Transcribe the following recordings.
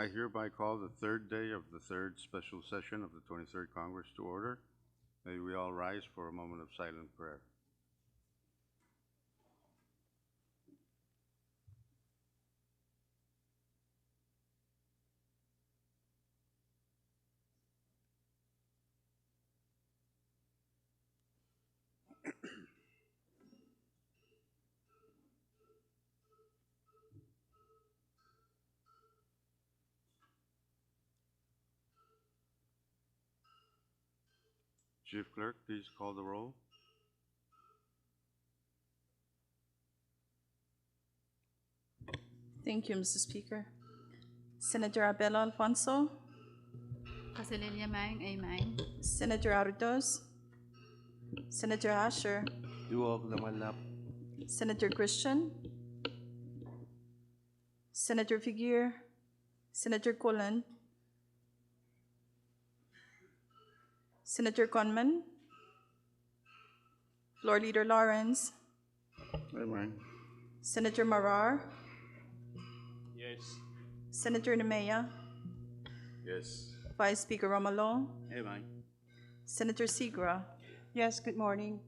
I hereby call the third day of the third special session of the 23rd Congress to order. May we all rise for a moment of silent prayer. Chief Clerk, please call the roll. Thank you, Mr. Speaker. Senator Abel Alfonso, Casalelia Mang, amen. Senator Ardos, Senator Asher, Duog Lamalap, Senator Christian, Senator Figuer, Senator Cullen, Senator Conman, Floor Leader Lawrence, Amen. Senator Marar, yes. Senator Nemea, Yes. Vice Speaker Romalo, Amen. Senator Segra, Yes, good morning.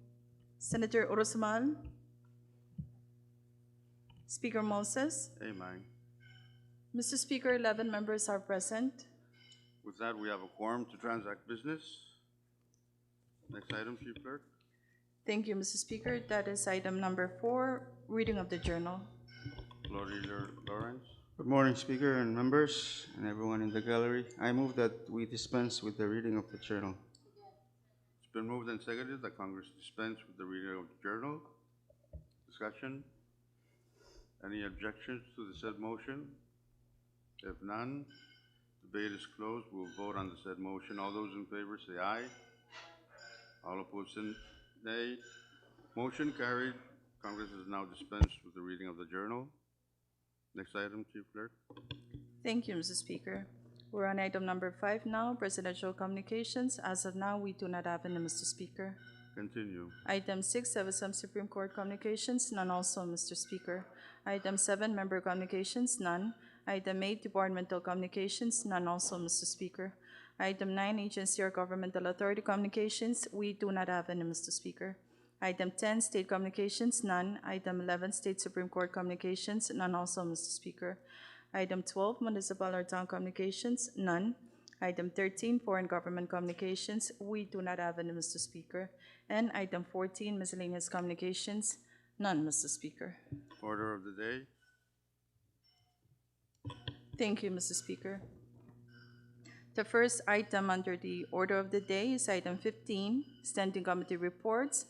Senator Orosmal, Speaker Moses. Amen. Mr. Speaker, 11 members are present. With that, we have a quorum to transact business. Next item, Chief Clerk. Thank you, Mr. Speaker. That is item number 4, reading of the journal. Floor Leader Lawrence. Good morning, Speaker and members and everyone in the gallery. I move that we dispense with the reading of the journal. It's been moved and seconded that Congress dispense with the reading of the journal. Discussion? Any objections to the said motion? If none, debate is closed. We'll vote on the said motion. All those in favor say aye. All opposed say nay. Motion carried. Congress has now dispensed with the reading of the journal. Next item, Chief Clerk. Thank you, Mr. Speaker. We're on item number 5 now, presidential communications. As of now, we do not have any, Mr. Speaker. Continue. Item 6, CFSM Supreme Court communications, none also, Mr. Speaker. Item 7, member communications, none. Item 8, departmental communications, none also, Mr. Speaker. Item 9, agency or governmental authority communications, we do not have any, Mr. Speaker. Item 10, state communications, none. Item 11, state Supreme Court communications, none also, Mr. Speaker. Item 12, municipal or town communications, none. Item 13, foreign government communications, we do not have any, Mr. Speaker. And item 14, miscellaneous communications, none, Mr. Speaker. Order of the day. Thank you, Mr. Speaker. The first item under the order of the day is item 15, standing committee reports.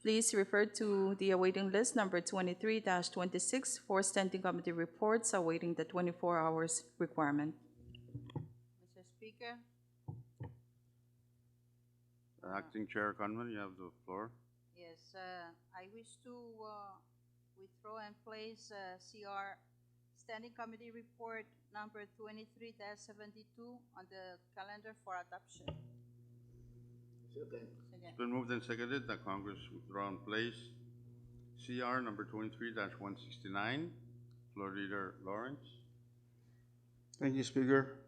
Please refer to the awaiting list number 23-26 for standing committee reports awaiting the 24 hours requirement. Mr. Speaker, Acting Chair Conman, you have the floor. yes, I wish to withdraw and place CR Standing Committee Report number 23-72 on the calendar for adoption. Second. It's been moved and seconded that Congress withdraw and place CR number 23-169. Floor Leader Lawrence. Thank you, Speaker.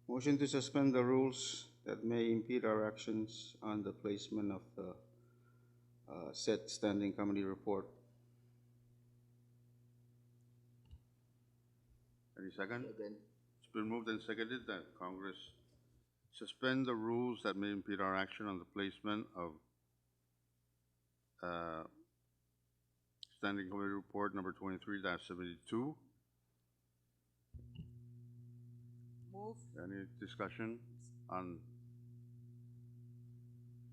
Motion to suspend the rules that may impede our actions on the placement of the said standing committee report. Any second? It's been moved and seconded that Congress suspend the rules that may impede our action on the placement of Standing Committee Report number 23-72. Move. Any discussion on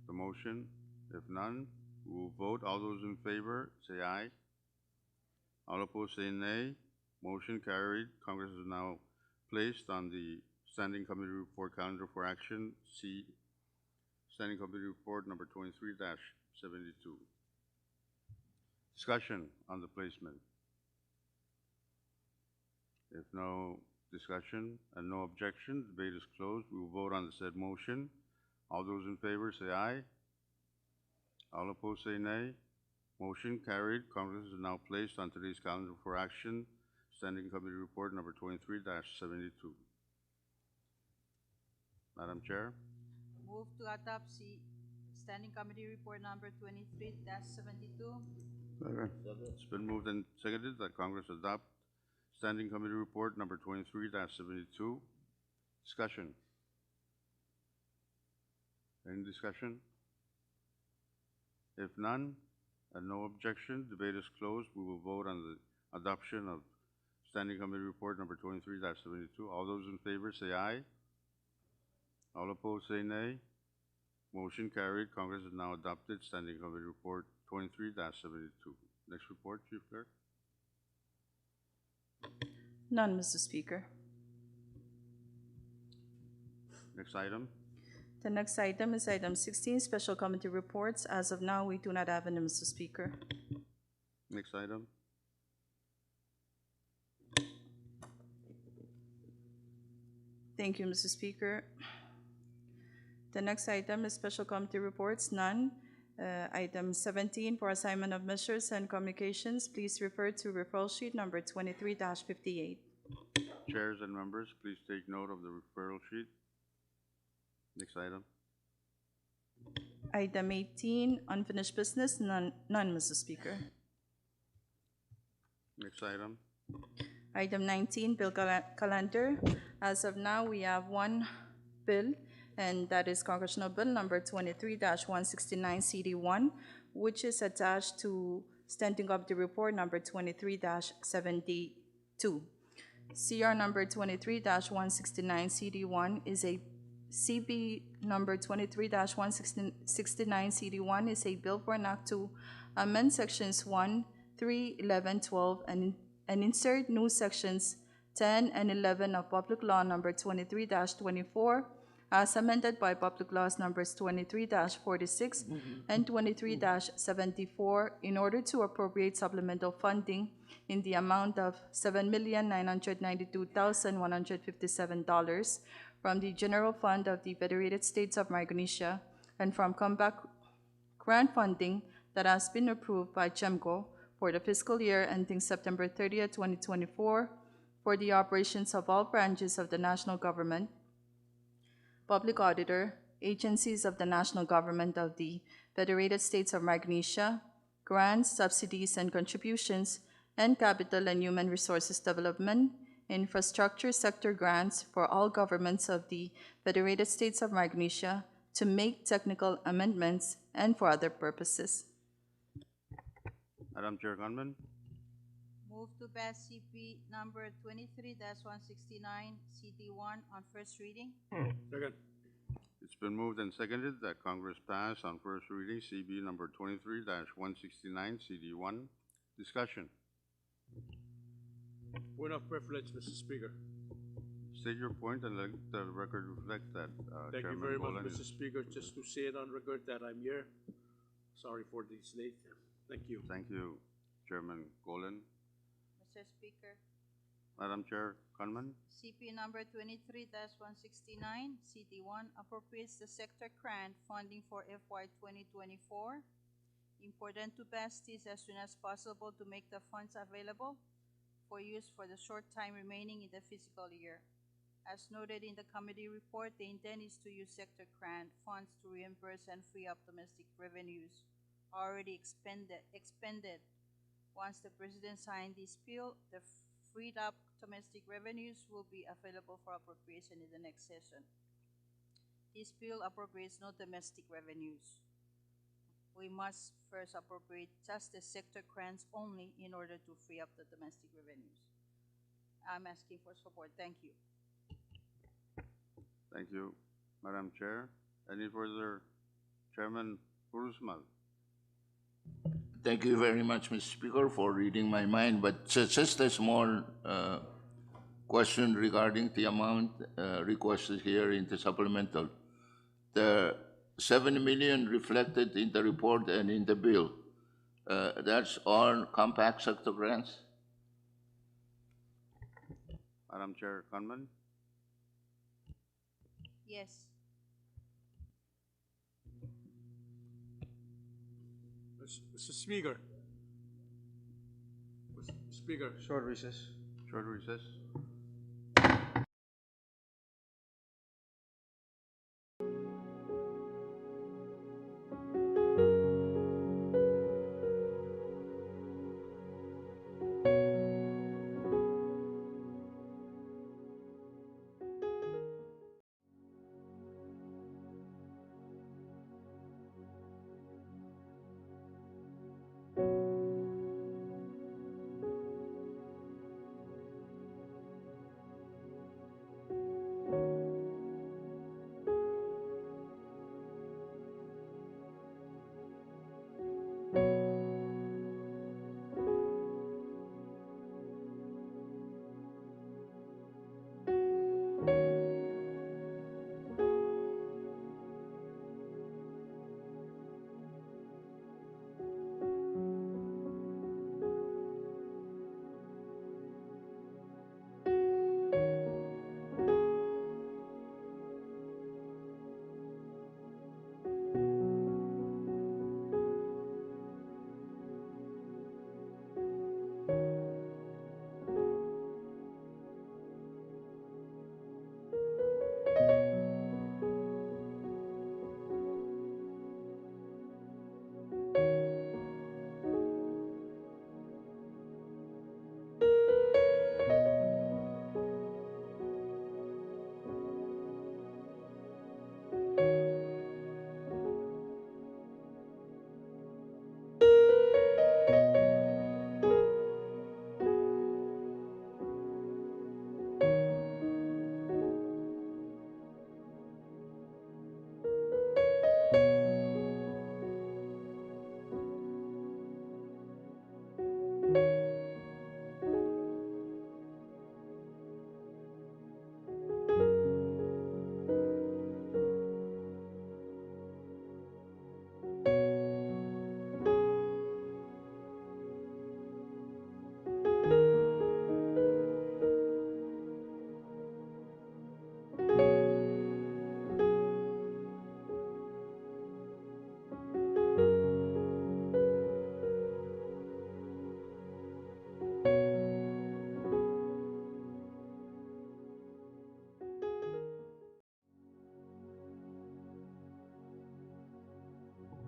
the motion? If none, we will vote. All those in favor, say aye. All opposed, say nay. Motion carried. Congress is now placed on the Standing Committee Report calendar for action. See Standing Committee Report number 23-72. Discussion on the placement. If no discussion and no objection, debate is closed. We will vote on the said motion. All those in favor say aye. All opposed say nay. Motion carried. Congress is now placed on today's calendar for action. Standing Committee Report number 23-72. Madam Chair, Move to adopt Standing Committee Report number 23-72. Second. it's been moved and seconded that Congress adopt Standing Committee Report number 23-72. Discussion. Any discussion? If none, and no objection, debate is closed. We will vote on the adoption of Standing Committee Report number 23-72. All those in favor say aye. All opposed say nay. Motion carried. Congress has now adopted Standing Committee Report 23-72. Next report, Chief Clerk. None, Mr. Speaker. Next item. The next item is item 16, special committee reports. As of now, we do not have any, Mr. Speaker. Next item. Thank you, Mr. Speaker. The next item is special committee reports, none. Item 17, for assignment of measures and communications, please refer to referral sheet number 23-58. Chairs and members, please take note of the referral sheet. Next item. Item 18, unfinished business, none, Mr. Speaker. Next item. Item 19, bill calendar. As of now, we have one bill, and that is Congressional Bill number 23-169 CD1, which is attached to Standing Committee Report number 23-72. CR number 23-169 CD1 is a CB number 23-169 CD1 is a bill for an act to amend sections 1, 3, 11, 12, and insert new sections 10 and 11 of Public Law number 23-24 as amended by Public Laws numbers 23-46 and 23-74 in order to appropriate supplemental funding in the amount of $7,992,157 from the General Fund of the Federated States of Micronesia and from comeback grant funding that has been approved by GEMCO for the fiscal year ending September 30th, 2024, for the operations of all branches of the national government, public auditor, agencies of the national government of the Federated States of Micronesia, grants, subsidies, and contributions, and capital and human resources development, infrastructure sector grants for all governments of the Federated States of Micronesia to make technical amendments and for other purposes. Madam Chair Gunman, Move to pass CP number 23-169 CD1 on first reading. Second. it's been moved and seconded that Congress pass on first reading CB number 23-169 CD1. Discussion. Point of privilege, Mr. Speaker. State your point and let the record reflect that, Thank you Chairman very much, Bolan Mr. is- Speaker. Just to say it on record that I'm here. Sorry for this late. Thank you. Thank you, Chairman Golan. Mr. Speaker, Madam Chair Gunman, CP number 23-169 CD1 appropriates the sector grant funding for FY 2024. Important to pass this as soon as possible to make the funds available for use for the short time remaining in the fiscal year. As noted in the committee report, the intent is to use sector grant funds to reimburse and free up domestic revenues already expended. Once the President signed this bill, the freed up domestic revenues will be available for appropriation in the next session. This bill appropriates no domestic revenues. We must first appropriate just the sector grants only in order to free up the domestic revenues. I'm asking for support. Thank you. thank you. Madam Chair, any further? Chairman Urusmal. Thank you very much, Mr. Speaker, for reading my mind, but just a small question regarding the amount requested here in the supplemental. The 7 million reflected in the report and in the bill, that's all compact sector grants? Madam Chair Gunman, Yes. Mr. Speaker. Mr. Speaker. Short recess. Short recess.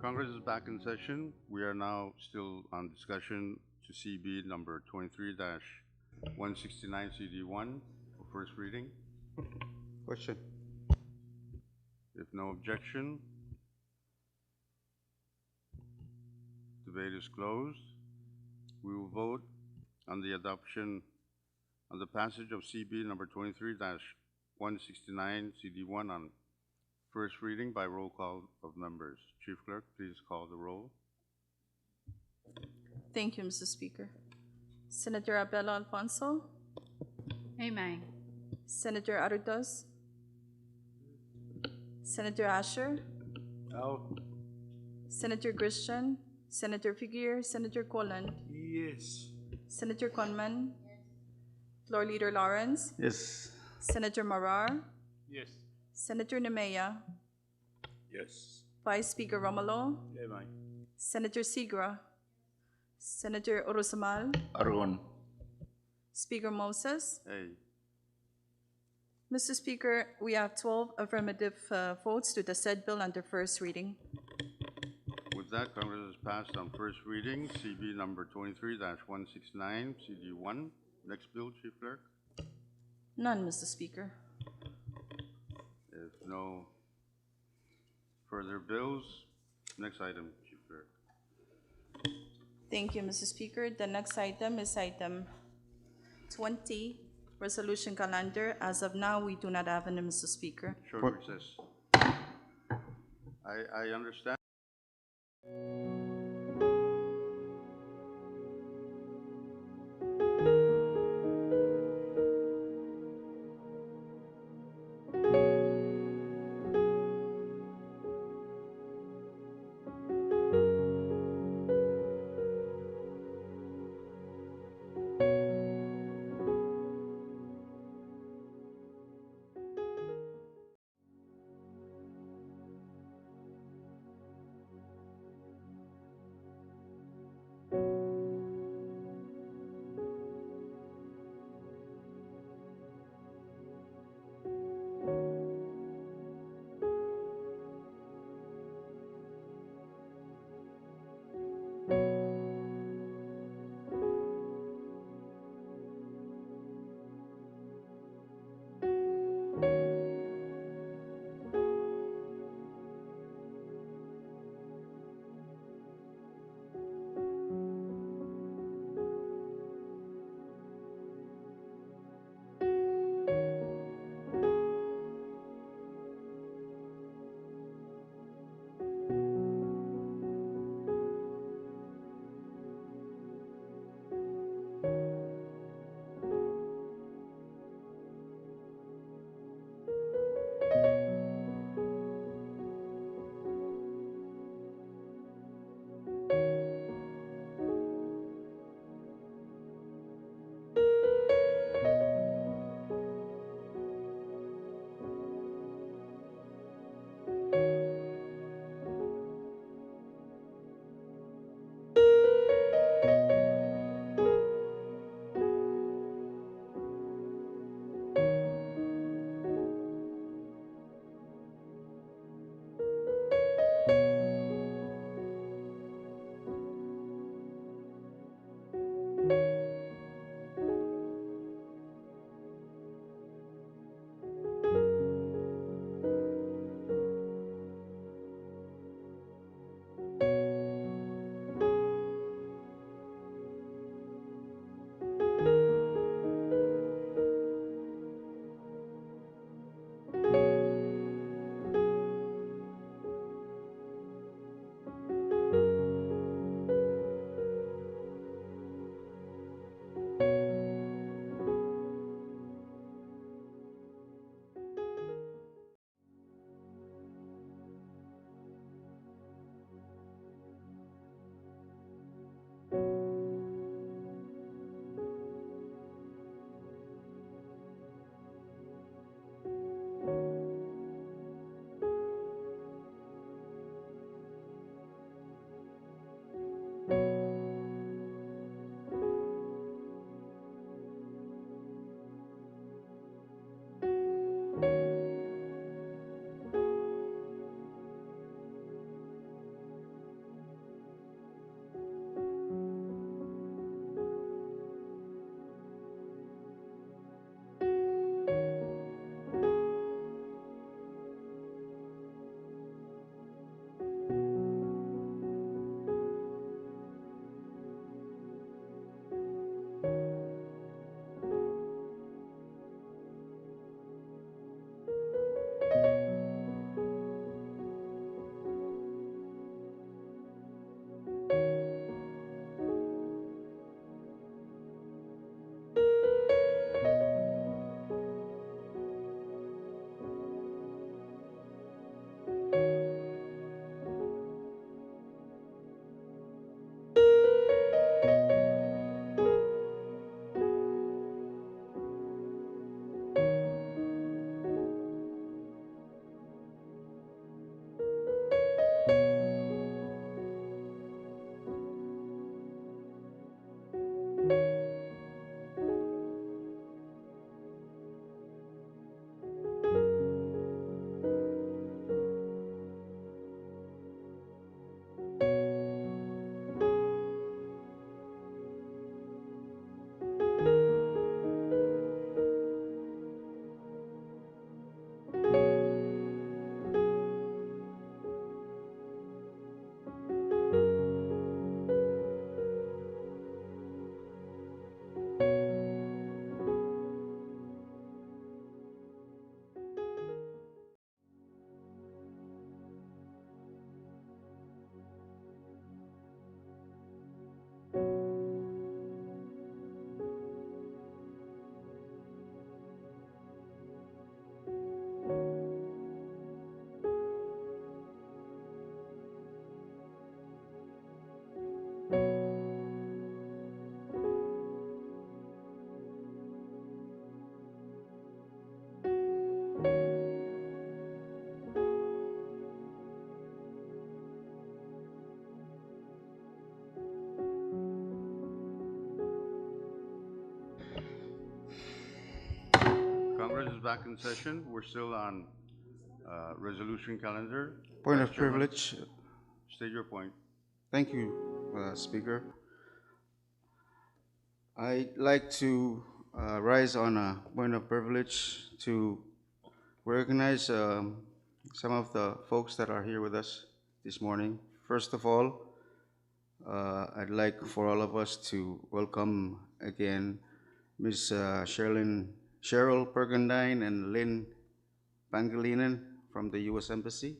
Congress is back in session. We are now still on discussion to CB number 23-169 CD1 for first reading. Question. If no objection, debate is closed. We will vote on the adoption, on the passage of CB number 23-169 CD1 on first reading by roll call of members. Chief Clerk, please call the roll. Thank you, Mr. Speaker. Senator Abelo Alfonso, Amen. Senator Arudos, Senator Asher, Out. Senator Christian, Senator Figuer, Senator Colon, Yes. Senator Conman, Floor Leader Lawrence, Yes. Senator Marar, Yes. Senator Nemea, Yes. Vice Speaker Romulo, Amen. Senator Sigra, Senator Orosamal, Argon. Speaker Moses. Hey, Mr. Speaker, we have 12 affirmative votes to the said bill under first reading. with that, Congress has passed on first reading CB number 23-169 CD1. Next bill, Chief Clerk. None, Mr. Speaker. If no further bills, next item, Chief Clerk. Thank you, Mr. Speaker. The next item is item 20, resolution calendar. As of now, we do not have any, Mr. Speaker. Short What- recess. I understand. Congress is back in session. We're still on resolution calendar. Point Vice of Chairman, privilege. state your point. Thank you, Speaker. I'd like to rise on a point of privilege to recognize some of the folks that are here with us this morning. First of all, I'd like for all of us to welcome again Ms. Cheryl Pergandine and Lynn Pangilinan from the U.S. Embassy.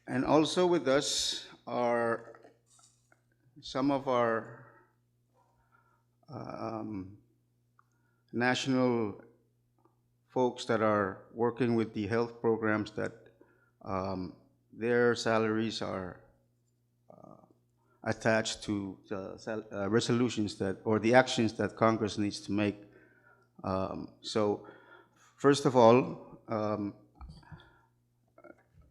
And also with us are some of our national folks that are working with the health programs that their salaries are attached to the resolutions that, or the actions that Congress needs to make. So first of all,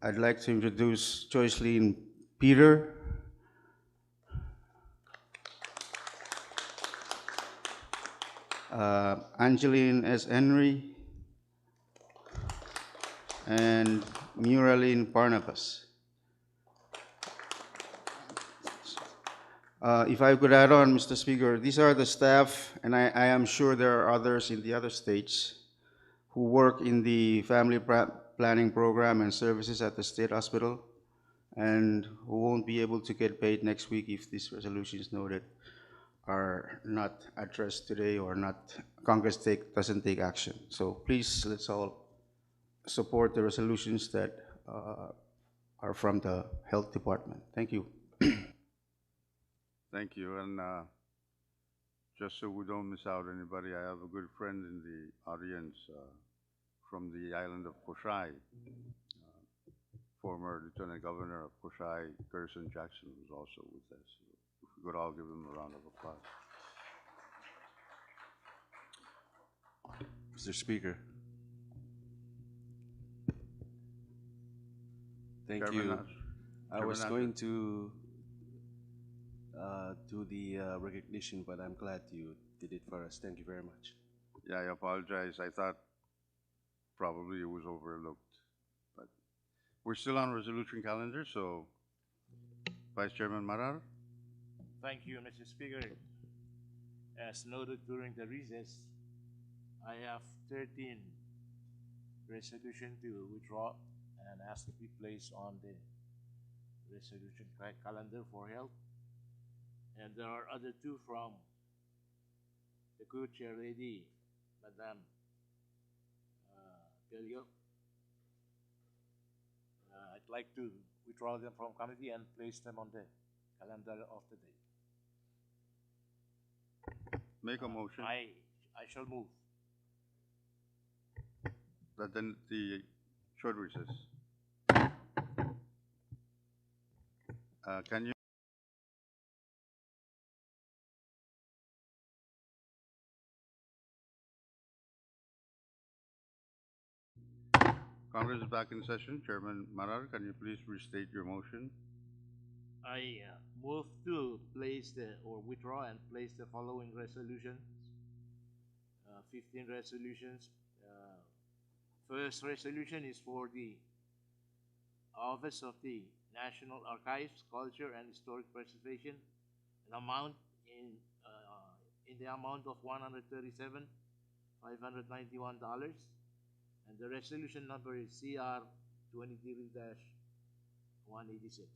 I'd like to introduce Joycelyn Peter, Angeline S. Henry, and Muraline Barnabas. If I could add on, Mr. Speaker, these are the staff, and I am sure there are others in the other states who work in the family planning program and services at the state hospital, and who won't be able to get paid next week if these resolutions noted are not addressed today or not, Congress doesn't take action. So please, let's all support the resolutions that are from the Health Department. Thank you. Thank you. And just so we don't miss out anybody, I have a good friend in the audience from the island of Koshai, former Lieutenant Governor of Koshai, Gerson Jackson, was also with us. If we could all give him a round of applause. Mr. Speaker. Thank Chairman you. Nash. I was Chairman going to do the recognition, but I'm glad you did it for us. Thank you very much. Yeah, I apologize. I thought probably it was overlooked. But we're still on resolution calendar, so Vice Chairman Marar. Thank you, Mr. Speaker. As noted during the recess, I have 13 resolutions to withdraw and ask to be placed on the resolution calendar for health. And there are other two from the co-chair lady, Madam Pelio. I'd like to withdraw them from committee and place them on the calendar of the day. Make a motion. I shall move. That then the short recess. Can you? Congress is back in session. Chairman Marar, can you please restate your motion? I move to place or withdraw and place the following resolutions. 15 resolutions. First resolution is for the Office of the National Archives, Culture and Historic Preservation, an amount in the amount of $137,591, and the resolution number is CR 23-186.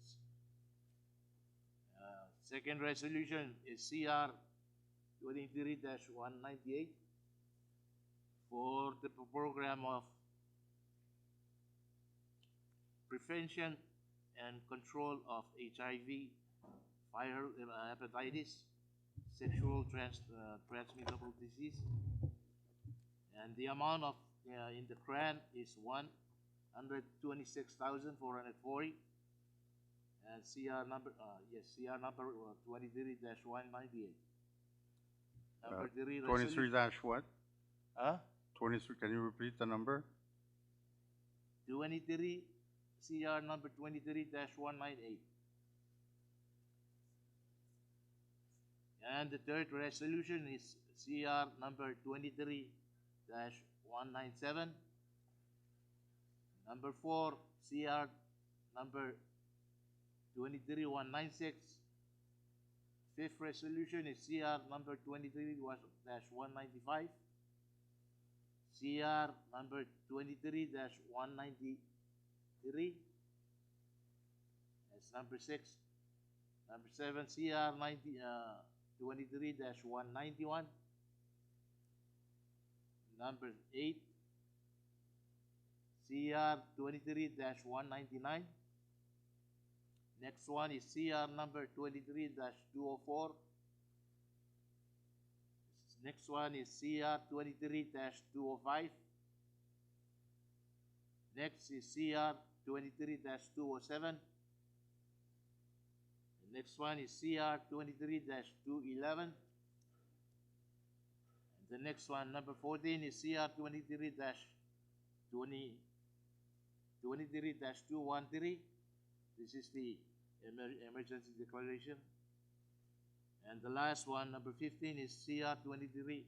Second resolution is CR 23-198 for the program of prevention and control of HIV, viral hepatitis, sexual transmittable disease, and the amount of in the grant is $126,440, and CR number 23-198. Number 3 23 dash what? Huh? 23, can you repeat the number? 23 CR number 23-198. And the third resolution is CR number 23-197. Number 4, CR number 23-196. Fifth resolution is CR number 23-195. CR number 23-193. That's number 6. Number 7, CR 23-191. Number 8, CR 23-199. Next one is CR number 23-204. Next one is CR 23-205. Next is CR 23-207. Next one is CR 23-211. The next one, number 14, is CR 23-213. This is the emergency declaration. And the last one, number 15, is CR 23-185.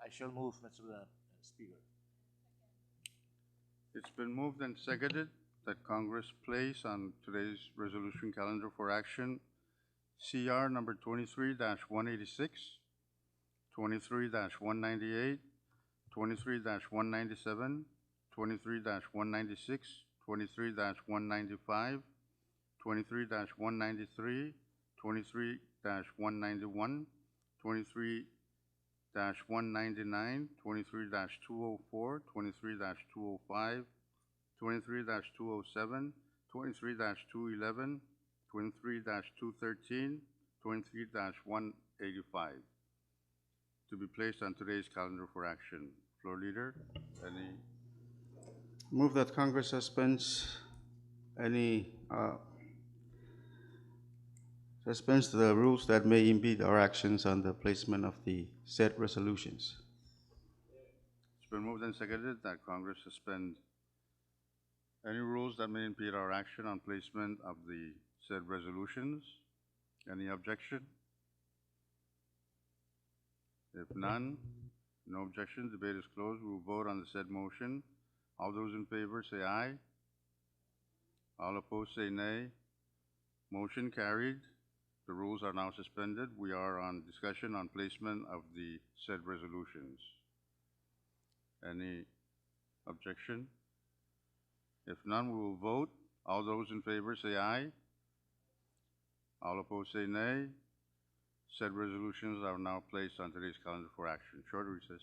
I shall move, Mr. Speaker. It's been moved and seconded that Congress place on today's resolution calendar for action CR number 23-186, 23-198, 23-197, 23-196, 23-195, 23-193, 23-191, 23-199, 23-204, 23-205, 23-207, 23-211, 23-213, 23-185 to be placed on today's calendar for action. Floor leader, any? Move that Congress suspends the rules that may impede our actions on the placement of the said resolutions. It's been moved and seconded that Congress suspend any rules that may impede our action on placement of the said resolutions. Any objection? If none, no objection, debate is closed. We will vote on the said motion. All those in favor say aye. All opposed say nay. Motion carried. The rules are now suspended. We are on discussion on placement of the said resolutions. Any objection? If none, we will vote. All those in favor say aye. All opposed say nay. Said resolutions are now placed on today's calendar for action. Short recess.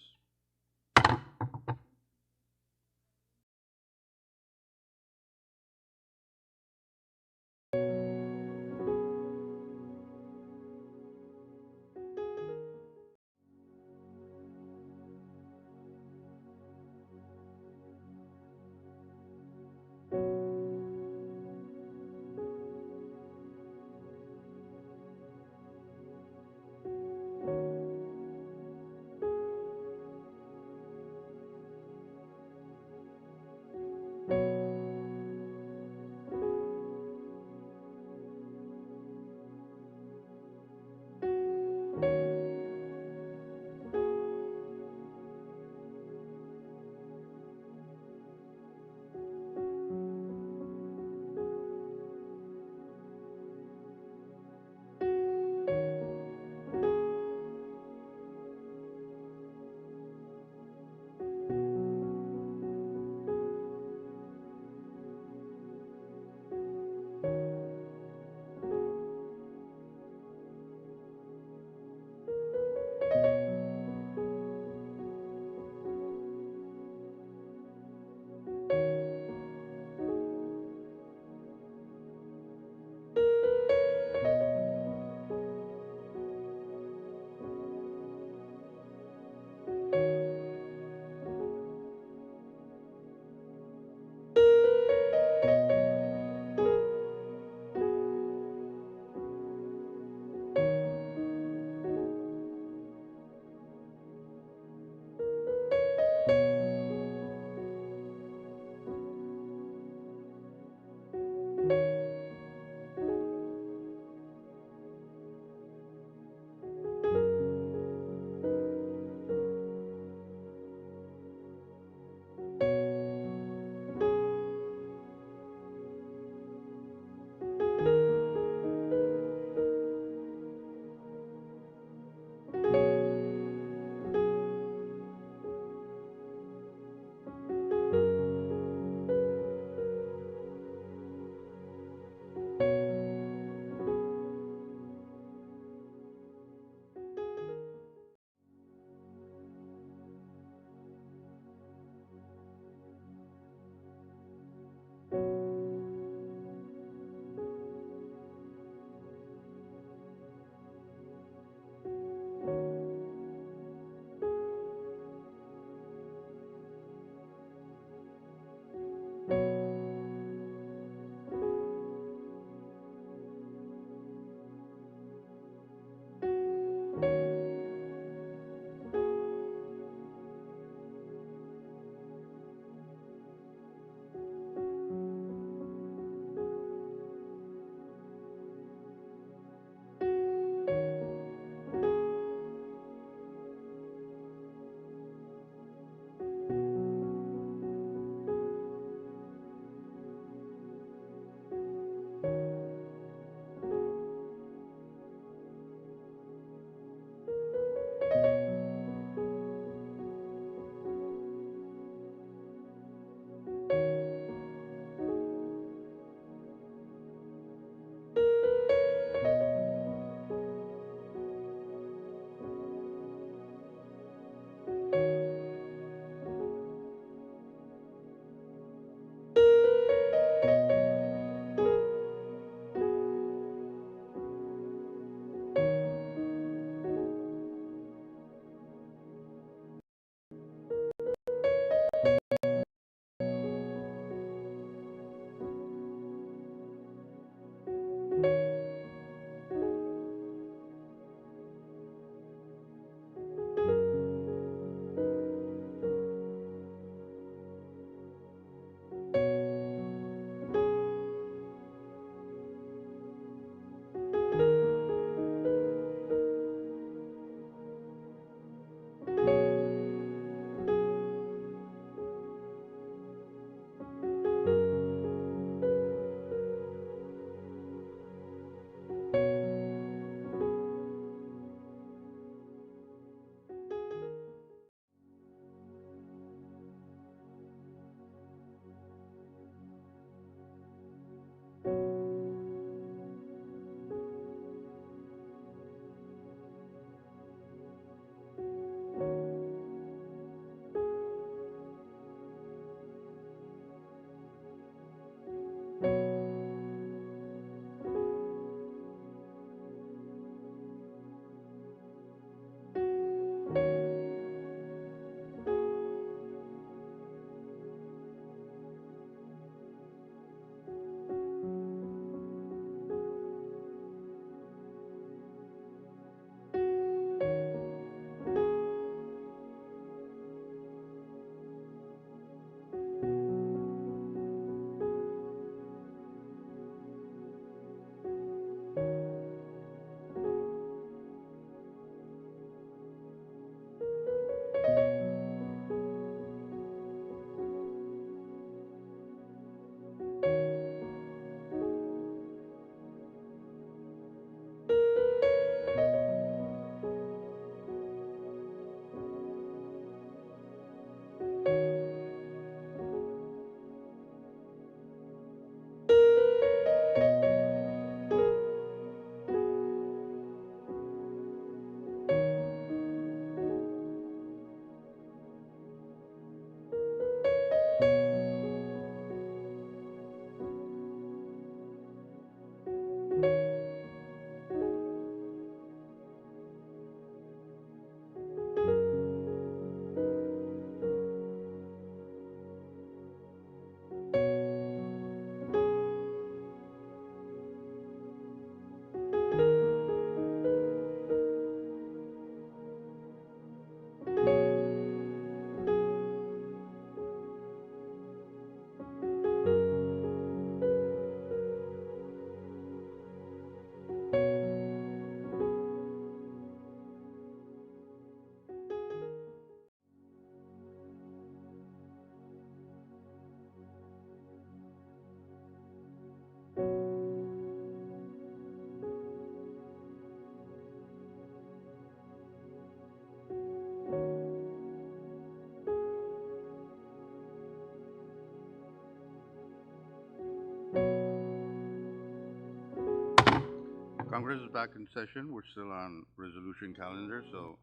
Congress is back in session. We're still on resolution calendar, so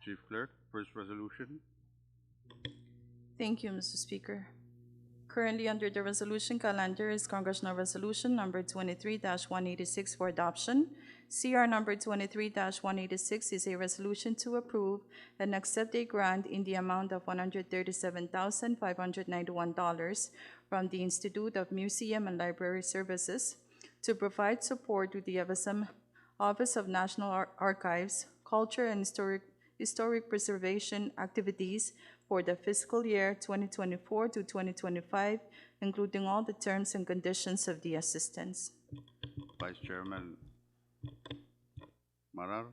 Chief Clerk, first resolution. Thank you, Mr. Speaker. Currently under the resolution calendar is Congressional Resolution Number 23-186 for adoption. CR Number 23-186 is a resolution to approve and accept a grant in the amount of $137,591 from the Institute of Museum and Library Services to provide support to the FSM Office of National Archives, Culture and Historic Preservation activities for the fiscal year 2024 to 2025, including all the terms and conditions of the assistance. Vice Chairman Marar.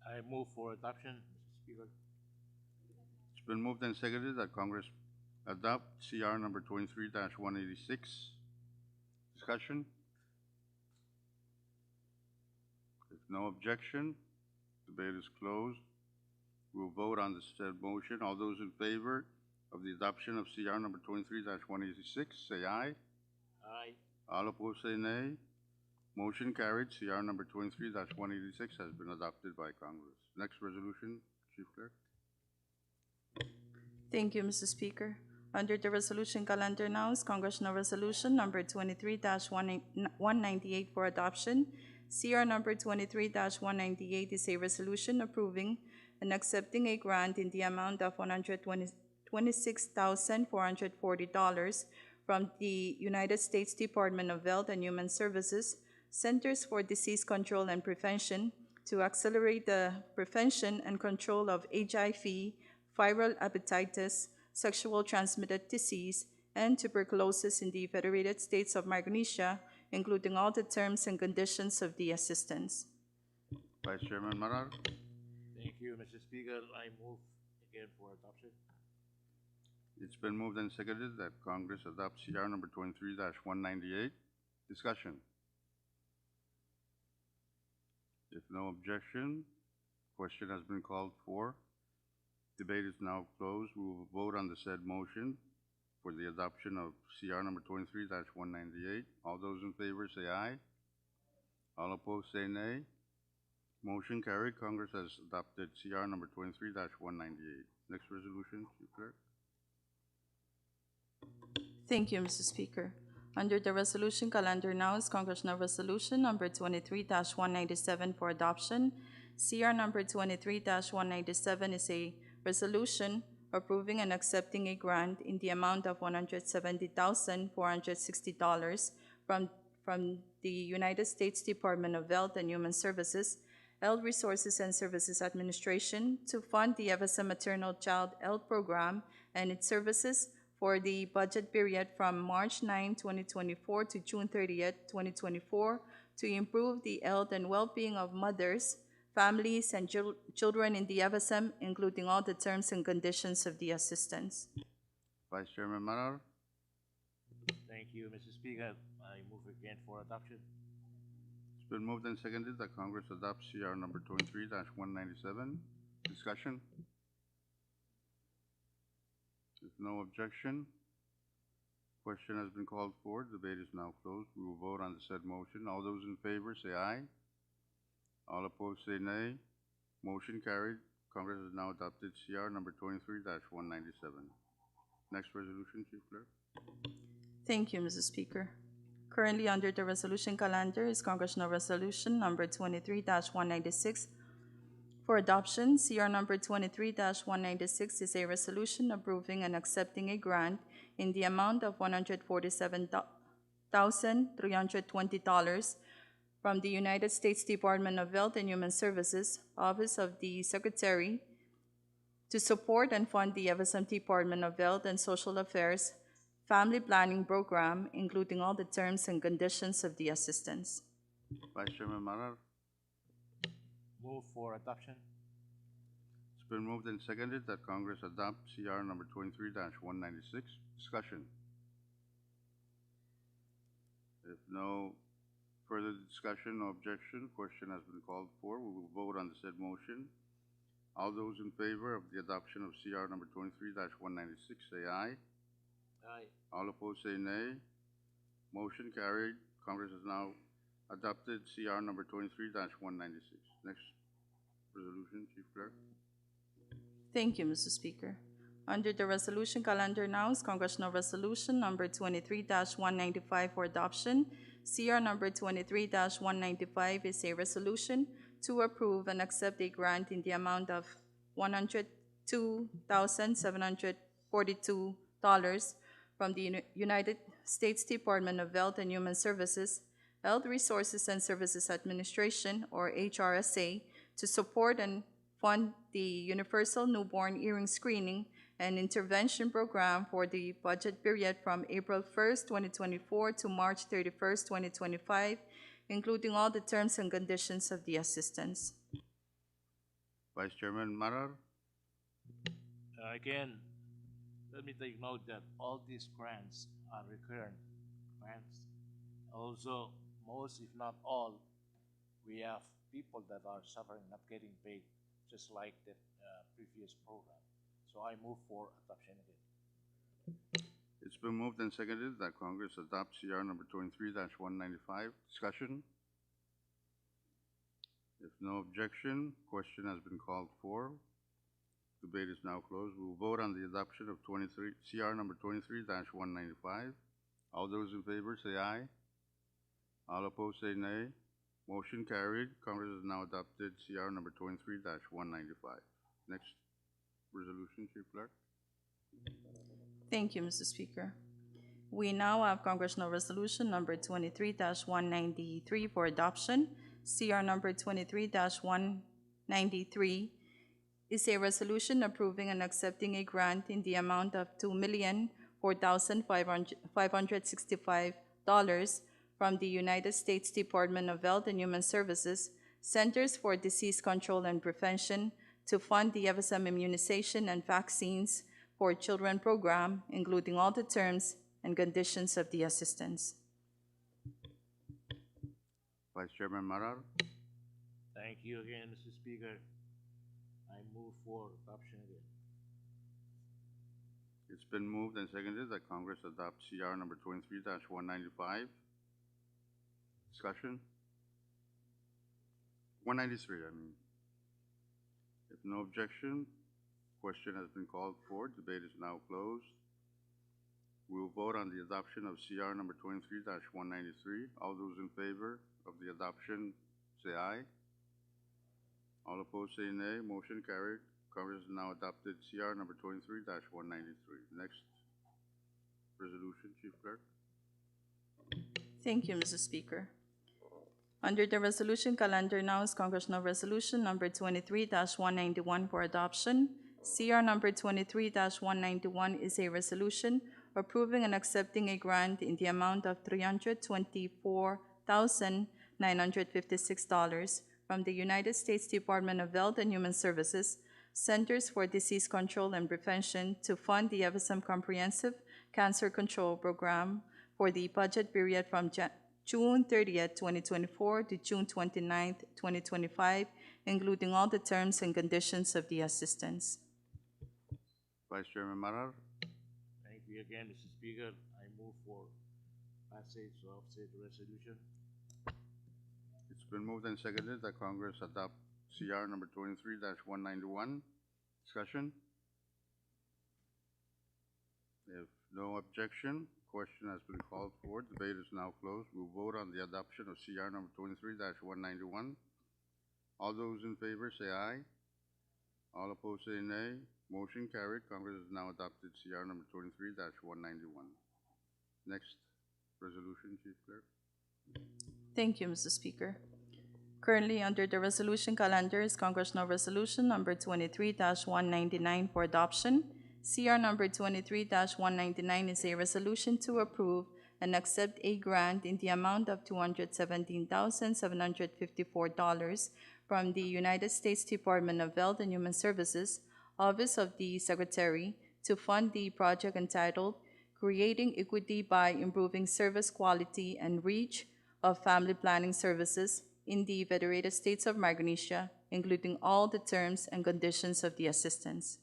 I move for adoption, Mr. Speaker. It's been moved and seconded that Congress adopt CR number 23-186. Discussion? If no objection, debate is closed. We'll vote on the said motion. All those in favor of the adoption of CR number 23-186, say aye. Aye. All opposed, say nay. Motion carried. CR number 23-186 has been adopted by Congress. Next resolution, Chief Clerk. Thank you, Mr. Speaker. Under the resolution calendar now is Congressional Resolution Number 23-198 for adoption. CR number 23-198 is a resolution approving and accepting a grant in the amount of $126,440 from the United States Department of Health and Human Services Centers for Disease Control and Prevention to accelerate the prevention and control of HIV, viral hepatitis, sexual transmitted disease, and tuberculosis in the Federated States of Micronesia, including all the terms and conditions of the assistance. Vice Chairman Marar. Thank you, Mr. Speaker. I move again for adoption. It's been moved and seconded that Congress adopt CR number 23-198. Discussion. If no objection, question has been called for. Debate is now closed. We will vote on the said motion for the adoption of CR number 23-198. All those in favor say aye. All opposed say nay. Motion carried. Congress has adopted CR number 23-198. Next resolution, Chief Clerk. Thank you, Mr. Speaker. Under the resolution calendar now is Congressional Resolution Number 23-197 for adoption. CR number 23-197 is a resolution approving and accepting a grant in the amount of $170,460 from the United States Department of Health and Human Services, Health Resources and Services Administration to fund the FSM Maternal Child Health Program and its services for the budget period from March 9, 2024 to June 30, 2024 to improve the health and well-being of mothers, families, and children in the FSM, including all the terms and conditions of the assistance. Vice Chairman Marar. Thank you, Mr. Speaker. I move again for adoption. It's been moved and seconded that Congress adopt CR number 23-197. Discussion. If no objection, question has been called for. Debate is now closed. We will vote on the said motion. All those in favor say aye. All opposed say nay. Motion carried. Congress has now adopted CR number 23-197. Next resolution, Chief Clerk. Thank you, Mr. Speaker. Currently under the resolution calendar is Congressional Resolution Number 23-196 for adoption. CR number 23-196 is a resolution approving and accepting a grant in the amount of $147,320 from the United States Department of Health and Human Services, Office of the Secretary, to support and fund the FSM Department of Health and Social Affairs Family Planning Program, including all the terms and conditions of the assistance. Vice Chairman Marar. Move for adoption. It's been moved and seconded that Congress adopt CR number 23-196. Discussion. If no further discussion or objection, question has been called for. We will vote on the said motion. All those in favor of the adoption of CR number 23-196 say aye. Aye. All opposed say nay. Motion carried. Congress has now adopted CR number 23-196. Next resolution, Chief Clerk. Thank you, Mr. Speaker. Under the resolution calendar now is Congressional Resolution number 23-195 for adoption. CR number 23-195 is a resolution to approve and accept a grant in the amount of $102,742 from the United States Department of Health and Human Services, Health Resources and Services Administration, or HRSA, to support and fund the Universal Newborn Hearing Screening and Intervention Program for the budget period from April 1st, 2024 to March 31st, 2025, including all the terms and conditions of the assistance. Vice Chairman Marar. Again, let me take note that all these grants are recurrent grants. Also, most, if not all, we have people that are suffering, not getting paid, just like the previous program. So I move for adoption again. It's been moved and seconded that Congress adopt CR number 23-195. Discussion? If no objection, question has been called for. Debate is now closed. We will vote on the adoption of CR number 23-195. All those in favor say aye. All opposed say nay. Motion carried. Congress has now adopted CR number 23-195. Next resolution, Chief Clerk. Thank you, Mr. Speaker. We now have Congressional Resolution number 23-193 for adoption. CR number 23-193 is a resolution approving and accepting a grant in the amount of $2,004,565 from the United States Department of Health and Human Services, Centers for Disease Control and Prevention, to fund the CFSM immunization and vaccines for children program, including all the terms and conditions of the assistance. Vice Chairman Marar. Thank you again, Mr. Speaker. I move for adoption again. It's been moved and seconded that Congress adopt CR number 23-195. Discussion? 193, I mean. If no objection, question has been called for. Debate is now closed. We will vote on the adoption of CR number 23-193. All those in favor of the adoption say aye. All opposed say nay. Motion carried. Congress has now adopted CR number 23-193. Next resolution, Chief Clerk. Thank you, Mr. Speaker. Under the resolution calendar now is Congressional Resolution number 23-191 for adoption. CR number 23-191 is a resolution approving and accepting a grant in the amount of $324,956 from the United States Department of Health and Human Services, Centers for Disease Control and Prevention, to fund the CFSM Comprehensive Cancer Control Program for the budget period from June 30th, 2024 to June 29th, 2025, including all the terms and conditions of the assistance. Vice Chairman Marar. Thank you again, Mr. Speaker. I move for passage of said resolution. It's been moved and seconded that Congress adopt CR number 23-191. Discussion? If no objection, question has been called for. Debate is now closed. We'll vote on the adoption of CR number 23-191. All those in favor say aye. All opposed say nay. Motion carried. Congress has now adopted CR number 23-191. Next resolution, Chief Clerk. Thank you, Mr. Speaker. Currently under the resolution calendar is Congressional Resolution number 23-199 for adoption. CR number 23-199 is a resolution to approve and accept a grant in the amount of $217,754 from the United States Department of Health and Human Services, Office of the Secretary, to fund the project entitled Creating Equity by Improving Service Quality and Reach of Family Planning Services in the Federated States of Micronesia, including all the terms and conditions of the assistance.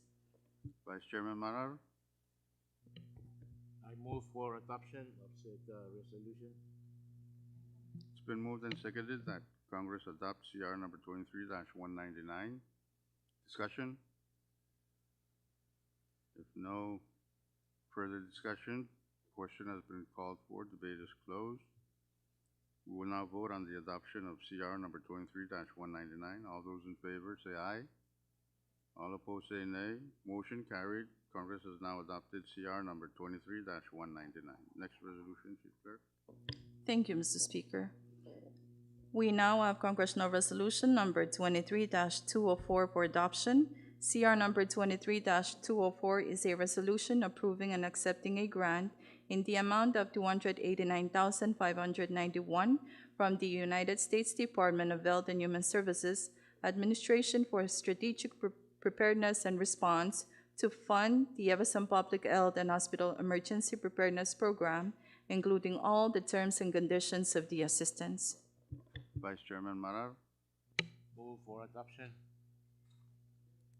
Vice Chairman Marar. I move for adoption of said resolution. It's been moved and seconded that Congress adopt CR number 23-199. Discussion? If no further discussion, question has been called for, debate is closed. We will now vote on the adoption of CR number 23-199. All those in favor say aye. All opposed say nay. Motion carried. Congress has now adopted CR number 23-199. Next resolution, Chief Clerk. Thank you, Mr. Speaker. We now have Congressional Resolution Number 23-204 for adoption. CR number 23-204 is a resolution approving and accepting a grant in the amount of $289,591 from the United States Department of Health and Human Services Administration for Strategic Preparedness and Response to fund the FSM Public Health and Hospital Emergency Preparedness Program, including all the terms and conditions of the assistance. Vice Chairman Marar. Move for adoption.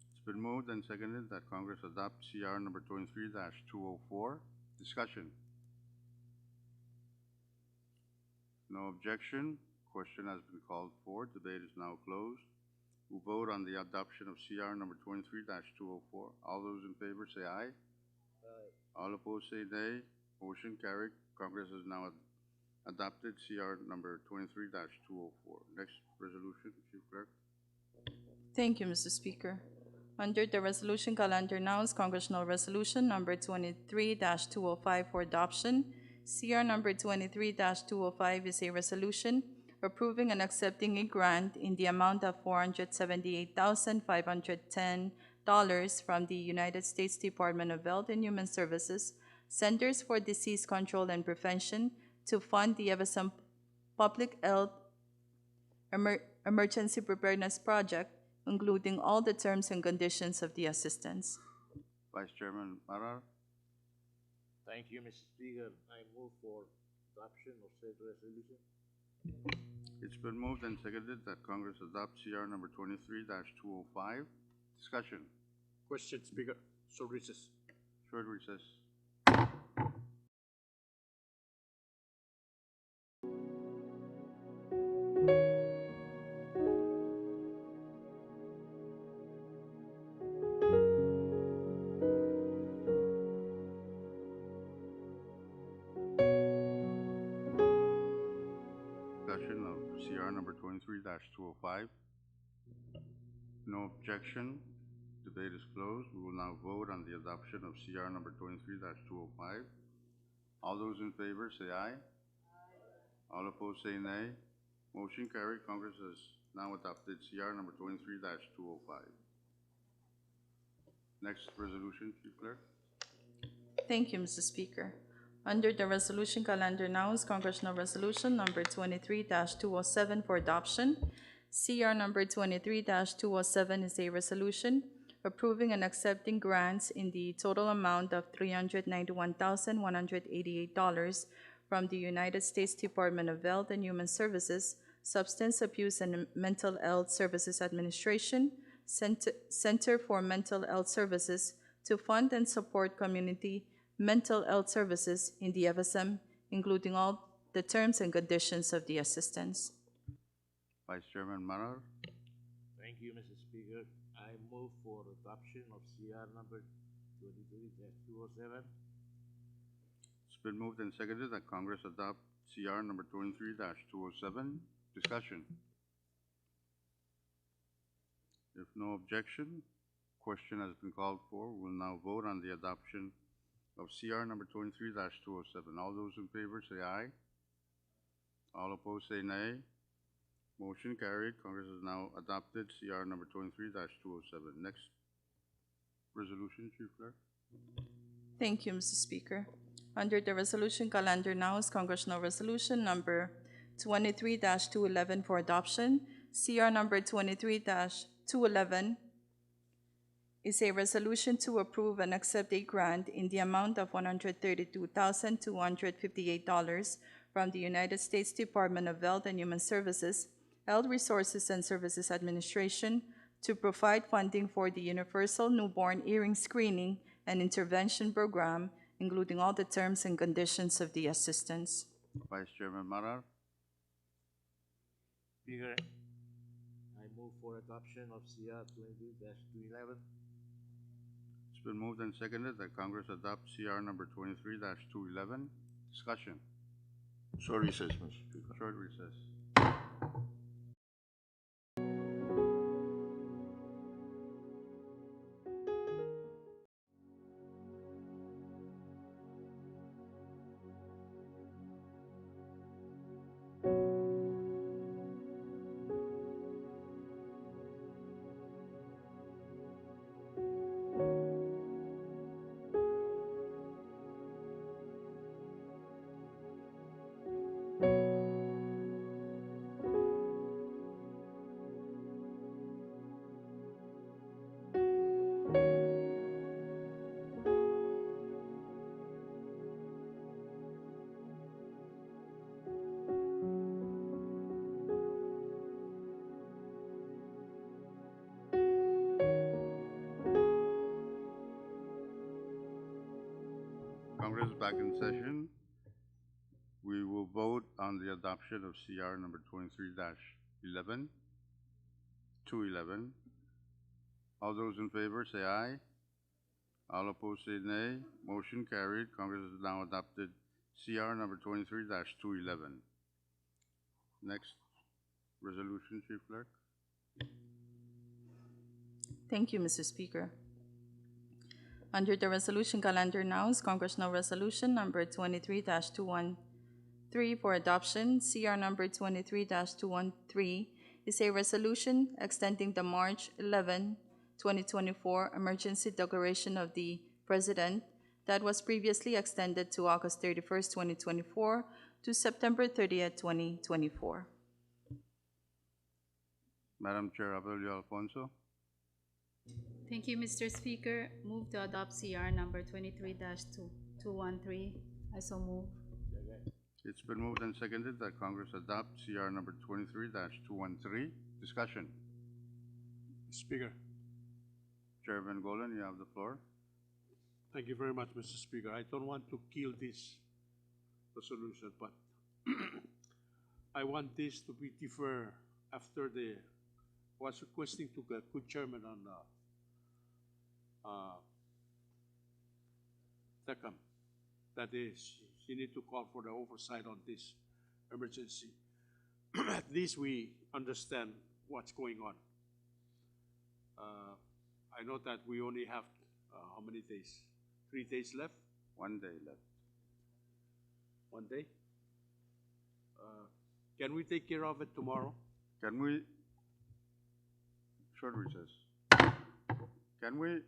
It's been moved and seconded that Congress adopt CR number 23-204. Discussion. No objection. Question has been called for. Debate is now closed. We'll vote on the adoption of CR number 23-204. All those in favor say aye. Aye. All opposed say nay. Motion carried. Congress has now adopted CR number 23-204. Next resolution, Chief Clerk. Thank you, Mr. Speaker. Under the resolution calendar now is Congressional Resolution Number 23-205 for adoption. CR number 23-205 is a resolution approving and accepting a grant in the amount of $478,510 from the United States Department of Health and Human Services Centers for Disease Control and Prevention to fund the FSM Public Health Emergency Preparedness Project, including all the terms and conditions of the assistance. Vice Chairman Marar. Thank you, Mr. Speaker. I move for adoption of said resolution. It's been moved and seconded that Congress adopt CR number 23-205. Discussion. Question, Speaker. So recess. Short recess. Discussion of CR number 23-205. No objection. Debate is closed. We will now vote on the adoption of CR number 23-205. All those in favor say aye. All opposed say nay. Motion carried. Congress has now adopted CR number 23-205. Next resolution, Chief Clerk. Thank you, Mr. Speaker. Under the resolution calendar now is Congressional Resolution Number 23-207 for adoption. CR number 23-207 is a resolution approving and accepting grants in the total amount of $391,188 from the United States Department of Health and Human Services, Substance Abuse and Mental Health Services Administration, Center for Mental Health Services to fund and support community mental health services in the FSM, including all the terms and conditions of the assistance. Vice Chairman Marar. Thank you, Mr. Speaker. I move for adoption of CR number 23-207. It's been moved and seconded that Congress adopt CR number 23-207. Discussion. If no objection, question has been called for. We'll now vote on the adoption of CR number 23-207. All those in favor say aye. All opposed say nay. Motion carried. Congress has now adopted CR number 23-207. Next resolution, Chief Clerk. Thank you, Mr. Speaker. Under the resolution calendar now is Congressional Resolution Number 23-211 for adoption. CR number 23-211 is a resolution to approve and accept a grant in the amount of $132,258 from the United States Department of Health and Human Services, Health Resources and Services Administration to provide funding for the Universal Newborn Hearing Screening and Intervention Program, including all the terms and conditions of the assistance. Vice Chairman Marar. Speaker, I move for adoption of CR 22-211. It's been moved and seconded that Congress adopt CR number 23-211. Discussion. Short recess, Mr. Speaker. Short recess. Congress is back in session. We will vote on the adoption of CR number 23-11, 211. All those in favor say aye. All opposed say nay. Motion carried. Congress has now adopted CR number 23-211. Next resolution, Chief Clerk. Thank you, Mr. Speaker. Under the resolution calendar now is Congressional Resolution number 23-213 for adoption. CR number 23-213 is a resolution extending the March 11, 2024 emergency declaration of the President that was previously extended to August 31st, 2024 to September 30th, 2024. Madam Chair Abelio Alfonso. Thank you, Mr. Speaker. Move to adopt CR number 23-213. I so move. It's been moved and seconded that Congress adopt CR number 23-213. Discussion. Speaker, Chairman Golan, you have the floor. thank you very much, Mr. Speaker. I don't want to kill this resolution, but I want this to be deferred after the, was requesting to the good chairman on TECM, that is, she need to call for the oversight on this emergency. At least we understand what's going on. I know that we only have, how many days? 3 days left? 1 day left. 1 day? Can we take care of it tomorrow? Can we, short recess. Can we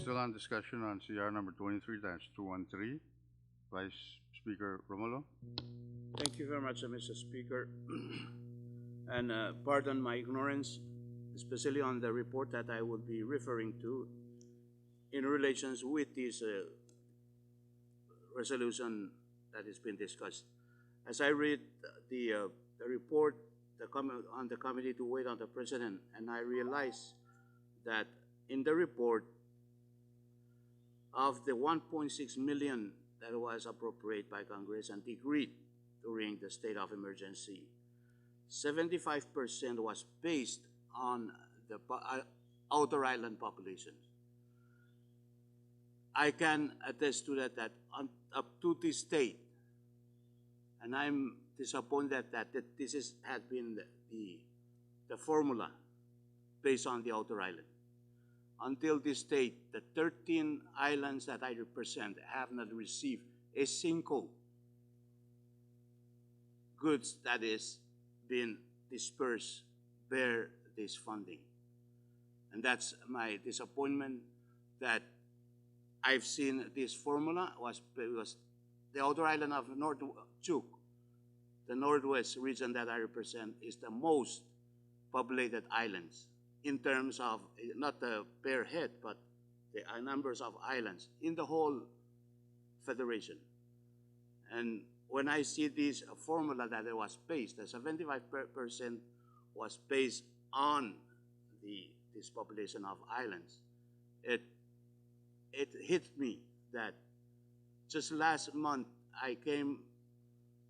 Still on discussion on CR number 23-213. Vice Speaker Romulo. Thank you very much, Mr. Speaker. And pardon my ignorance, especially on the report that I will be referring to in relations with this resolution that has been discussed. As I read the report on the committee to wait on the president, and I realize that in the report of the 1.6 million that was appropriated by Congress and agreed during the state of emergency, 75% was based on the outer island populations. I can attest to that up to this date, and I'm disappointed that this has been the formula based on the outer island. Until this date, the 13 islands that I represent have not received a single goods that is being dispersed bear this funding. And that's my disappointment that I've seen this formula was the outer island of North Chuk, the northwest region that I represent, is the most populated islands in terms of not the per head, but the numbers of islands in the whole federation. And when I see this formula that it was based, the 75% was based on this population of islands, it hit me that just last month I came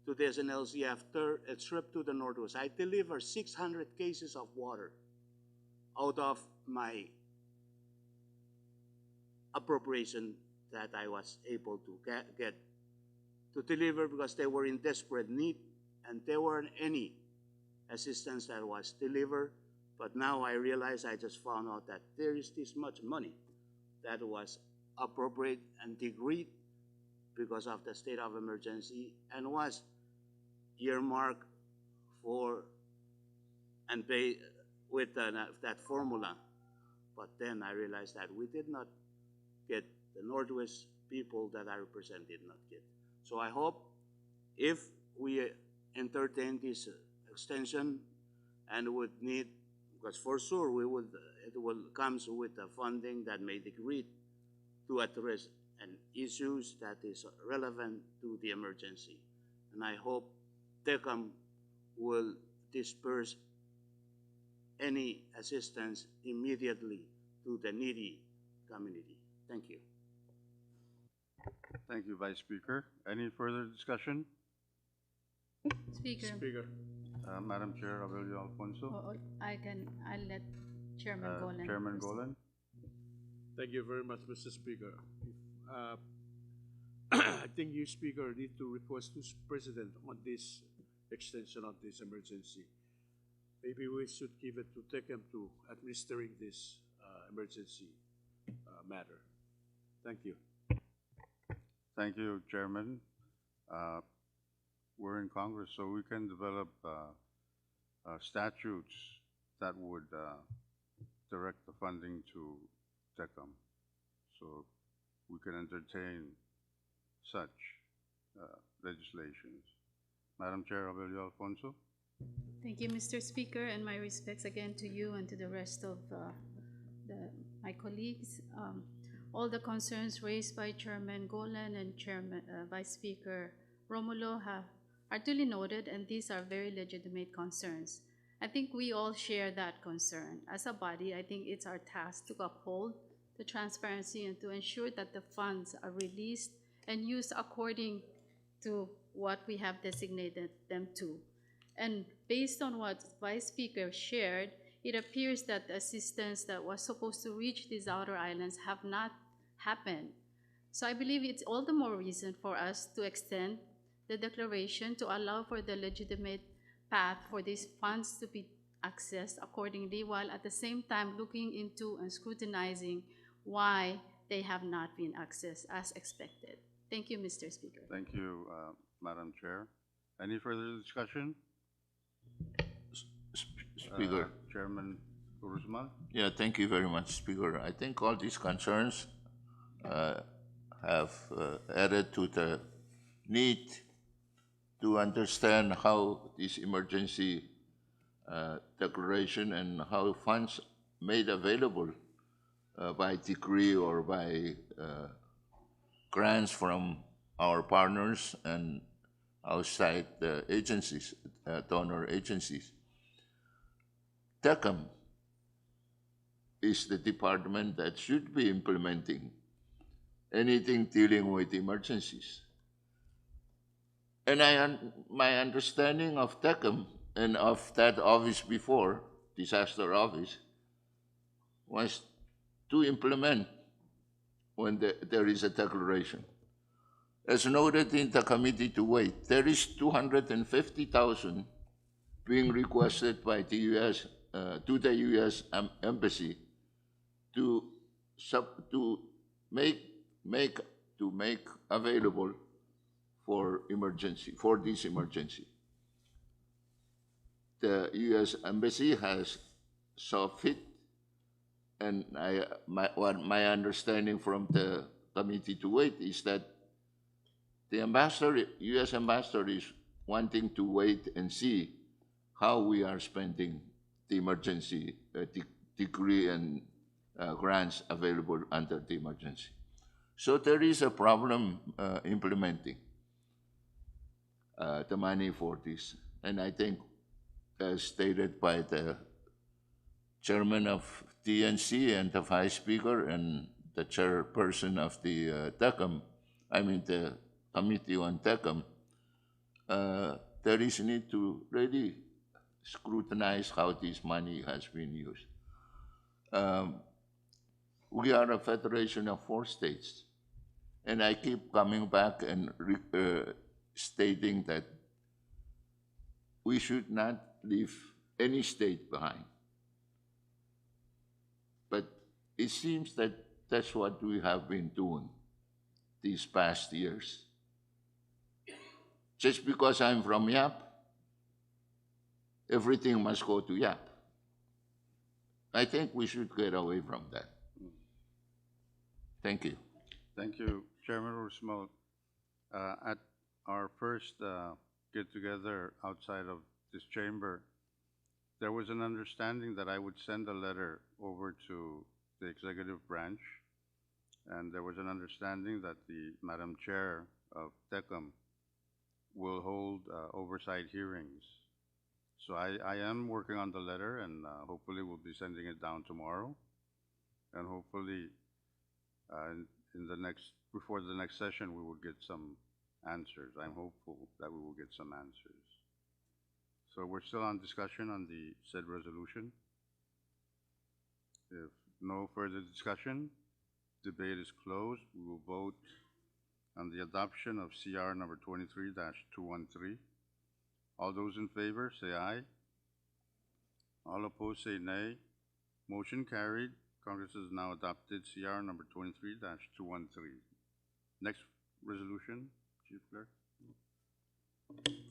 to the SNLC after a trip to the Northwest. I delivered 600 cases of water out of my appropriation that I was able to get to deliver because they were in desperate need and there weren't any assistance that was delivered. But now I realize I just found out that there is this much money that was appropriate and agreed because of the state of emergency and was earmarked for and paid with that formula. But then I realized that we did not get the Northwest people that I represent did not get. So I hope if we entertain this extension and would need, because for sure it will comes with the funding that may agree to address issues that is relevant to the emergency. And I hope TECOM will disperse any assistance immediately to the needy community. Thank you. Thank you, Vice Speaker. Any further discussion? Speaker. Madam Chair Aurelio Alfonso. I'll let Chairman Golan. Chairman proceed. Golan. Thank you very much, Mr. Speaker. I think you, Speaker, need to request to President on this extension of this emergency. Maybe we should give it to TECOM to administering this emergency matter. Thank you. Thank you, Chairman. We're in Congress, so we can develop statutes that would direct the funding to TECOM. So we can entertain such legislations. Madam Chair Aurelio Alfonso. Thank you, Mr. Speaker, and my respects again to you and to the rest of my colleagues. All the concerns raised by Chairman Golan and Vice Speaker Romulo are duly noted, and these are very legitimate concerns. I think we all share that concern. As a body, I think it's our task to uphold the transparency and to ensure that the funds are released and used according to what we have designated them to. And based on what Vice Speaker shared, it appears that the assistance that was supposed to reach these outer islands have not happened. So I believe it's all the more reason for us to extend the declaration to allow for the legitimate path for these funds to be accessed accordingly, while at the same time looking into and scrutinizing why they have not been accessed as expected. Thank you, Mr. Speaker. Thank you, Madam Chair. Any further discussion? Speaker. Chairman Guzman. Yeah, thank you very much, Speaker. I think all these concerns have added to the need to understand how this emergency declaration and how funds made available by decree or by grants from our partners and outside agencies, donor agencies. TECM is the department that should be implementing anything dealing with emergencies. And my understanding of TECM and of that office before, disaster office, was to implement when there is a declaration. As noted in the committee to wait, there is 250,000 being requested by the U.S. To the U.S. Embassy to make available for this emergency. The U.S. Embassy has saw fit, and my understanding from the committee to wait is that the U.S. ambassador is wanting to wait and see how we are spending the emergency decree and grants available under the emergency. So there is a problem implementing the money for this. And I think, as stated by the chairman of TNC and the vice speaker and the chairperson of the the committee on TECM, there is a need to really scrutinize how this money has been used. We are a federation of 4 states, and I keep coming back and stating that we should not leave any state behind. But it seems that that's what we have been doing these past years. Just because I'm from Yap, everything must go to Yap. I think we should get away from that. Thank you. Thank you, Chairman Rusmo. At our first get-together outside of this chamber, there was an understanding that I would send a letter over to the executive branch, and there was an understanding that the Madam Chair of TECM will hold oversight hearings. So I am working on the letter, and hopefully we'll be sending it down tomorrow, and hopefully before the next session we will get some answers. I'm hopeful that we will get some answers. So we're still on discussion on the said resolution. If no further discussion, debate is closed. We will vote on the adoption of CR number 23-213. All those in favor say aye. All opposed say nay. Motion carried. Congress has now adopted CR number 23-213. Next resolution, Chief Clerk.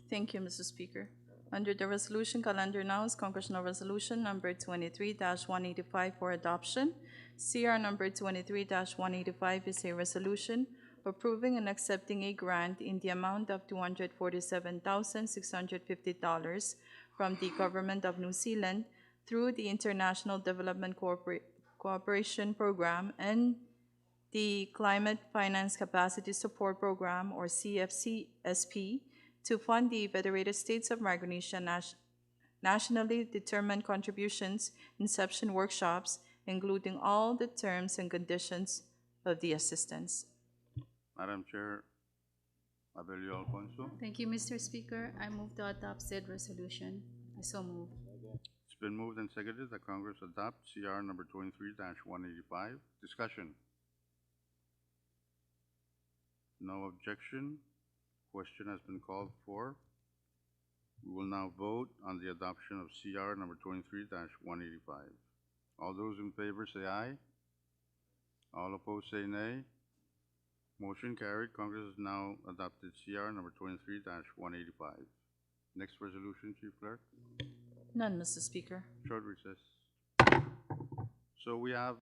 Thank you, Mr. Speaker. Under the resolution calendar now is Congressional Resolution number 23-185 for adoption. CR number 23-185 is a resolution approving and accepting a grant in the amount of $247,650 from the Government of New Zealand through the International Development Cooperation Program and the Climate Finance Capacity Support Program, or CFSP, to fund the Federated States of Micronesia nationally determined contributions inception workshops, including all the terms and conditions of the assistance. Madam Chair, Abelio Alfonso. Thank you, Mr. Speaker. I move to adopt said resolution. I so move. It's been moved and seconded that Congress adopt CR number 23-185. Discussion. No objection. Question has been called for. We will now vote on the adoption of CR number 23-185. All those in favor say aye. All opposed say nay. Motion carried. Congress has now adopted CR number 23-185. Next resolution, Chief Clerk. None, Mr. Speaker. Short recess. So we have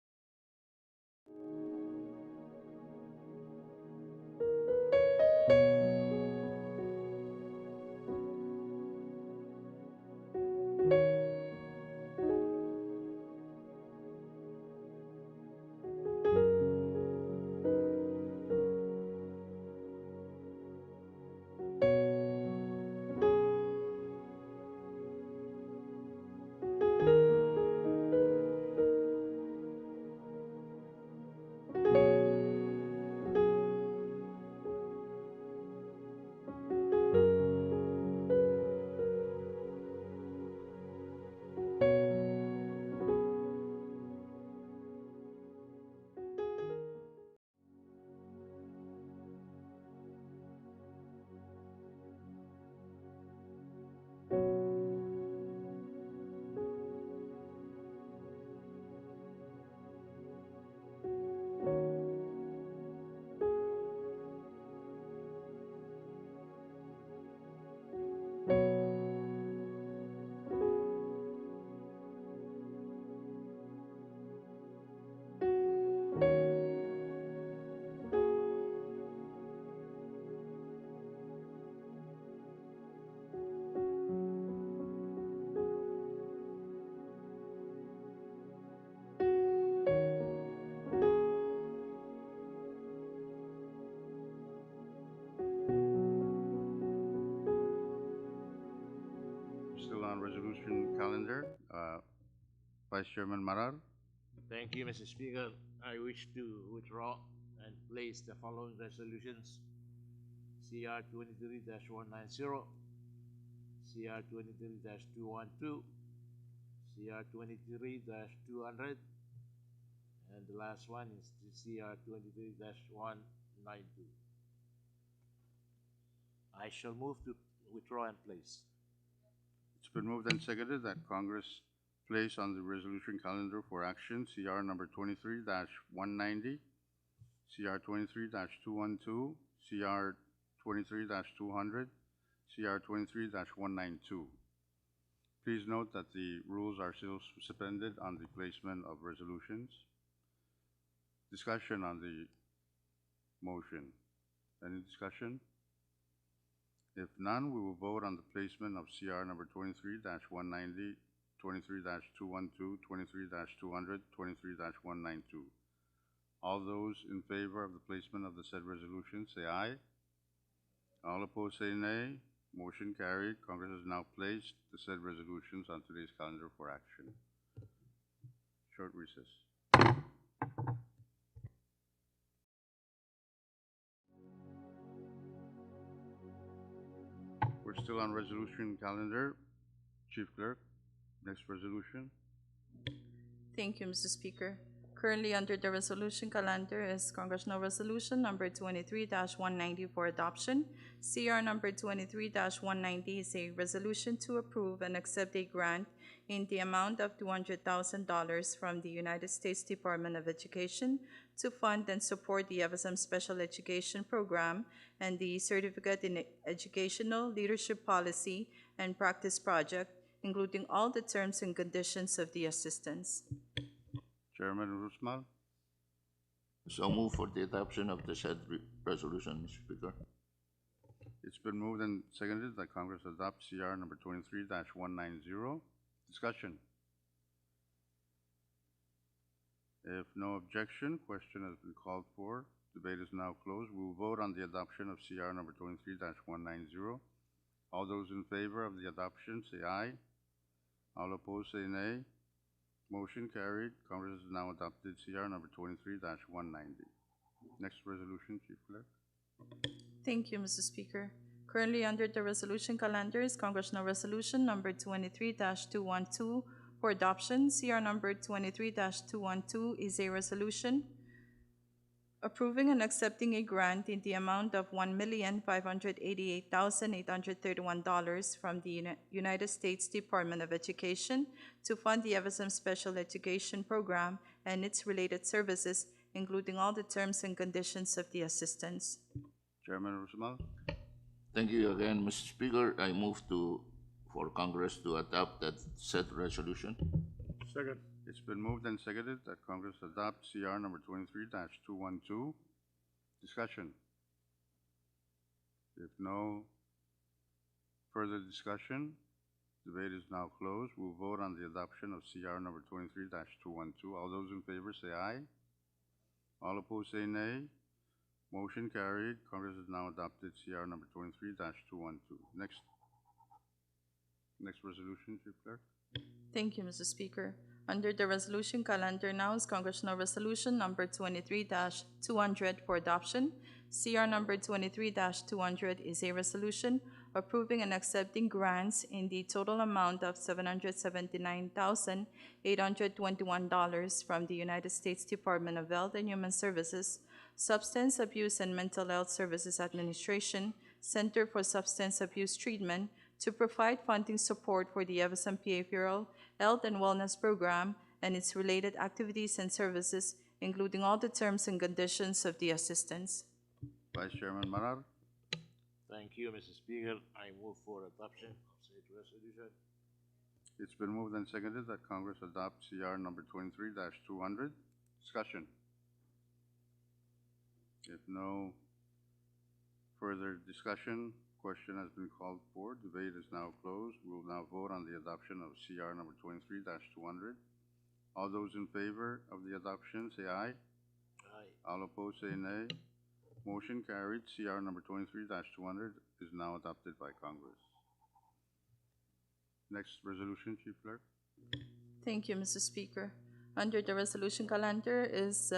still on resolution calendar. Vice Chairman Marar. Thank you, Mr. Speaker. I wish to withdraw and place the following resolutions: CR 23-190, CR 23-212, CR 23-200, and the last one is the CR 23-192. I shall move to withdraw and place. It's been moved and seconded that Congress place on the resolution calendar for action CR number 23-190, CR 23-212, CR 23-200, CR 23-192. Please note that the rules are still suspended on the placement of resolutions. Discussion on the motion. Any discussion? If none, we will vote on the placement of CR number 23-190, 23-212, 23-200, 23-192. All those in favor of the placement of the said resolution, say aye. All opposed, say nay. Motion carried. Congress has now placed the said resolutions on today's calendar for action. Short recess. We're still on resolution calendar. Chief Clerk, next resolution. Thank you, Mr. Speaker. Currently under the resolution calendar is Congressional Resolution number 23-190 for adoption. CR number 23-190 is a resolution to approve and accept a grant in the amount of $200,000 from the United States Department of Education to fund and support the FSM Special Education Program and the Certificate in Educational Leadership Policy and Practice Project, including all the terms and conditions of the assistance. Chairman Rusmal. So move for the adoption of the said resolution, Mr. Speaker. It's been moved and seconded that Congress adopt CR number 23-190. Discussion. If no objection, question has been called for. Debate is now closed. We will vote on the adoption of CR number 23-190. All those in favor of the adoption, say aye. All opposed, say nay. Motion carried. Congress has now adopted CR number 23-190. Next resolution, Chief Clerk. Thank you, Mr. Speaker. Currently under the resolution calendar is Congressional Resolution number 23-212 for adoption. CR number 23-212 is a resolution approving and accepting a grant in the amount of $1,588,831 from the United States Department of Education to fund the FSM Special Education Program and its related services, including all the terms and conditions of the assistance. Chairman Rusmal. Thank you again, Mr. Speaker. I move for Congress to adopt that said resolution. Second. It's been moved and seconded that Congress adopt CR number 23-212. Discussion. If no further discussion, debate is now closed. We'll vote on the adoption of CR number 23-212. All those in favor say aye. All opposed say nay. Motion carried. Congress has now adopted CR number 23-212. Next resolution, Chief Clerk. Thank you, Mr. Speaker. Under the resolution calendar now is Congressional Resolution number 23-200 for adoption. CR number 23-200 is a resolution approving and accepting grants in the total amount of $779,821 from the United States Department of Health and Human Services, Substance Abuse and Mental Health Services Administration, Center for Substance Abuse Treatment, to provide funding support for the FSM Behavioral Health and Wellness Program and its related activities and services, including all the terms and conditions of the assistance. Vice Chairman Marar. Thank you, Mr. Speaker. I move for adoption of said resolution. It's been moved and seconded that Congress adopt CR number 23-200. Discussion. If no further discussion, question has been called for. Debate is now closed. We will now vote on the adoption of CR number 23-200. All those in favor of the adoption say aye. Aye. All opposed say nay. Motion carried. CR number 23-200 is now adopted by Congress. Next resolution, Chief Clerk. Thank you, Mr. Speaker. Under the resolution calendar is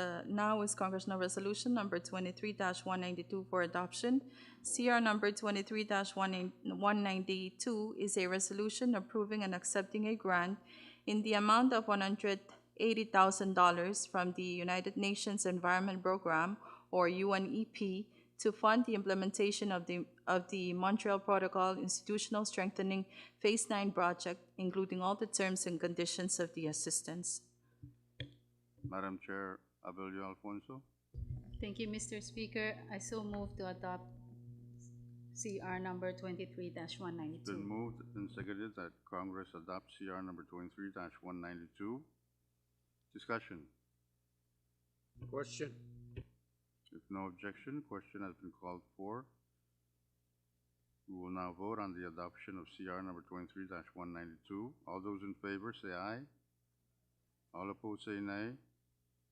Congressional Resolution number 23-192 for adoption. CR number 23-192 is a resolution approving and accepting a grant in the amount of $180,000 from the United Nations Environment Program, or UNEP, to fund the implementation of the Montreal Protocol Institutional Strengthening Phase 9 project, including all the terms and conditions of the assistance. Madam Chair Abelio Alfonso. Thank you, Mr. Speaker. I so move to adopt CR number 23-192. It's been moved and seconded that Congress adopt CR number 23-192. Discussion. Question. If no objection, question has been called for. We will now vote on the adoption of CR number 23-192. All those in favor say aye. All opposed say nay.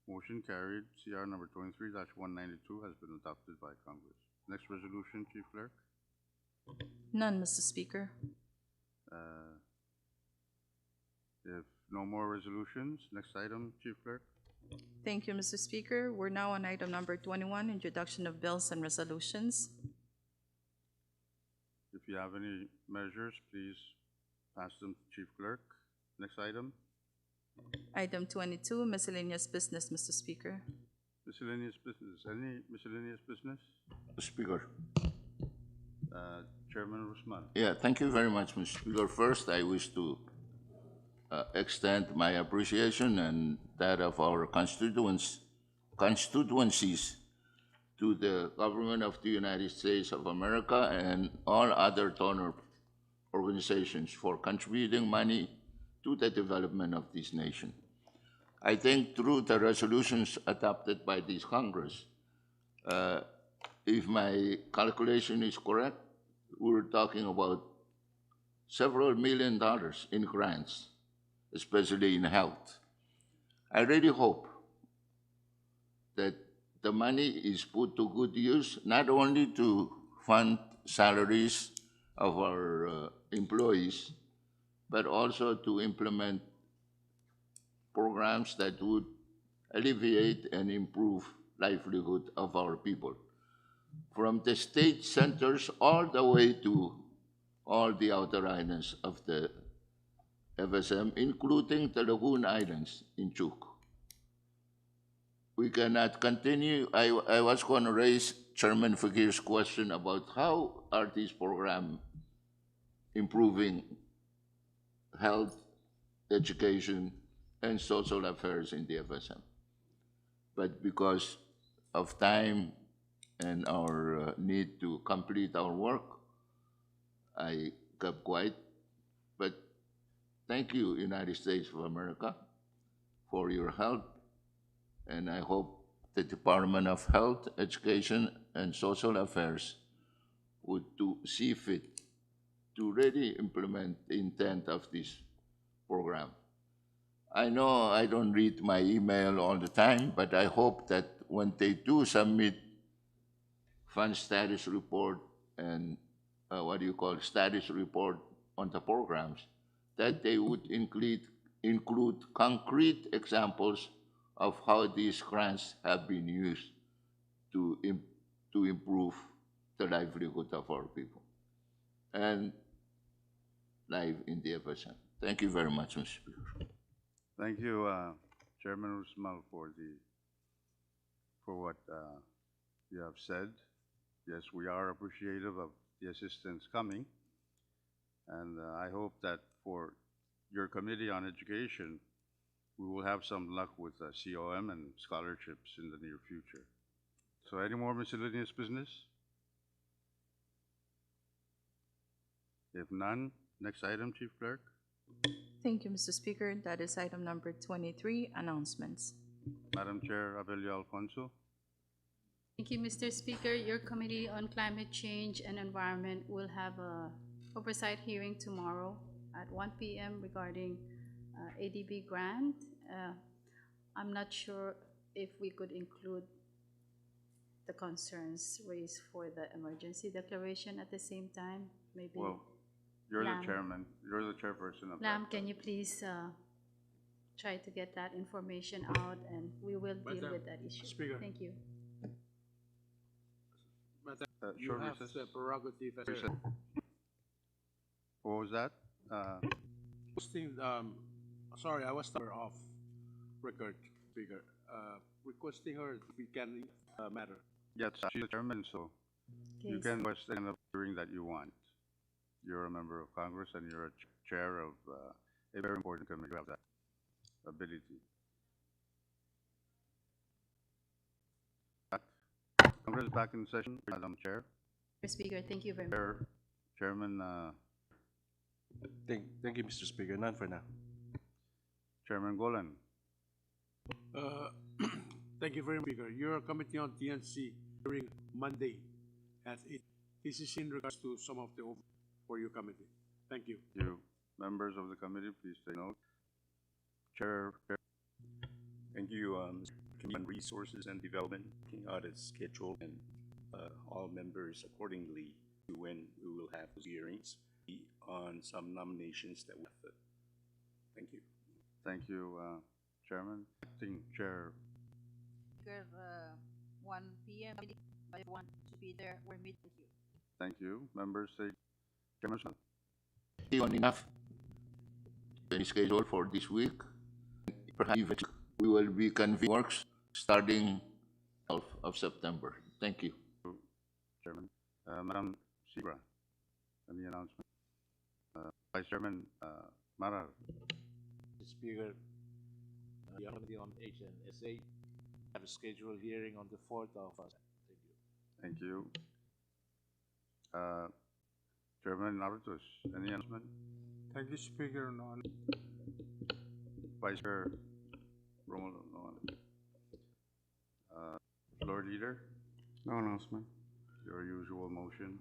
Motion carried. CR number 23-192 has been adopted by Congress. Next resolution, Chief Clerk. None, Mr. Speaker. If no more resolutions, next item, Chief Clerk. Thank you, Mr. Speaker. We're now on item number 21, introduction of bills and resolutions. If you have any measures, please pass them to Chief Clerk. Next item. Item 22, miscellaneous business, Mr. Speaker. Miscellaneous business. Any miscellaneous business? Speaker. Chairman Rusman. Yeah, thank you very much, Mr. Speaker. First, I wish to extend my appreciation and that of our constituencies to the government of the United States of America and all other donor organizations for contributing money to the development of this nation. I think through the resolutions adopted by this Congress, if my calculation is correct, we're talking about several $1 million in grants, especially in health. I really hope that the money is put to good use, not only to fund salaries of our employees, but also to implement programs that would alleviate and improve livelihood of our people. From the state centers all the way to all the outer islands of the FSM, including the Lagoon Islands in Chuuk. We cannot continue. I was going to raise Chairman Fakir's question about how are these programs improving health, education, and social affairs in the FSM. But because of time and our need to complete our work, I kept quiet. But thank you, United States of America, for your help. And I hope the Department of Health, Education, and Social Affairs would see fit to really implement the intent of this program. I know I don't read my email all the time, but I hope that when they do submit fund status report and status report on the programs, that they would include concrete examples of how these grants have been used to improve the livelihood of our people and life in the FSM. Thank you very much, Mr. Speaker. Thank you, Chairman Rusmal, for what you have said. Yes, we are appreciative of the assistance coming, and I hope that for your Committee on Education, we will have some luck with COM and scholarships in the near future. So any more miscellaneous business? If none, next item, Chief Clerk. Thank you, Mr. Speaker. That is item number 23, announcements. Madam Chair Abelio Alfonso. Thank you, Mr. Speaker. Your Committee on Climate Change and Environment will have a oversight hearing tomorrow at 1 p.m. regarding ADB grant. I'm not sure if we could include the concerns raised for the emergency declaration at the same time, maybe. Well, You're the Lam. chairman, you're the chairperson of that. Lam, can you please try to get that information out, and we will deal Madam with that issue. Speaker. Thank you. Madam, you Short have recess. the prerogative as Recess. What was that? requesting, sorry, I was off record, Speaker. Requesting her if we can matter. Yes, she's the chairman, so you Okay, can request any hearing that you want. You're a member of Congress and you're a chair of a very important committee. You have that ability. Congress is back in session, Madam Chair. Mr. Speaker, thank you very much. Chairman, Thank you, Mr. Speaker. None for now. Chairman Golan. Thank you very much, Speaker. Your committee on TNC hearing Monday at 8. This is in regards to some of the for your committee. Thank you. You members of the committee, please take note. Chair. Thank you, Committee on Resources and Development, looking out its schedule and all members accordingly to when we will have those hearings on some nominations that we have. Thank you. Thank you, Chairman. Acting Chair. Speaker, 1 p.m. I want to be there. We're meeting you. Thank you. Members say, Chairman. On enough any schedule for this week. Perhaps we will be convening works starting of September. Thank you. Chairman. Madam Sigra, any announcement? Vice Chairman Marar. Mr. Speaker, the Committee on HNSA have a scheduled hearing on the 4th of Thank you. Thank you. Chairman Narutus, any announcement? Thank you, Speaker. Vice Chair Romulo, no. Floor Leader, No announcement. your usual motion.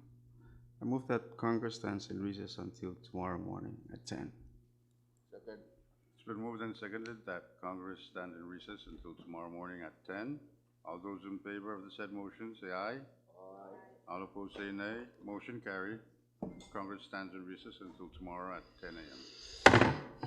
I move that Congress stands in recess until tomorrow morning at 10. Second. It's been moved and seconded that Congress stand in recess until tomorrow morning at 10. All those in favor of the said motion, say aye. Aye. All opposed, say nay. Motion carried. Congress stands in recess until tomorrow at 10 a.m.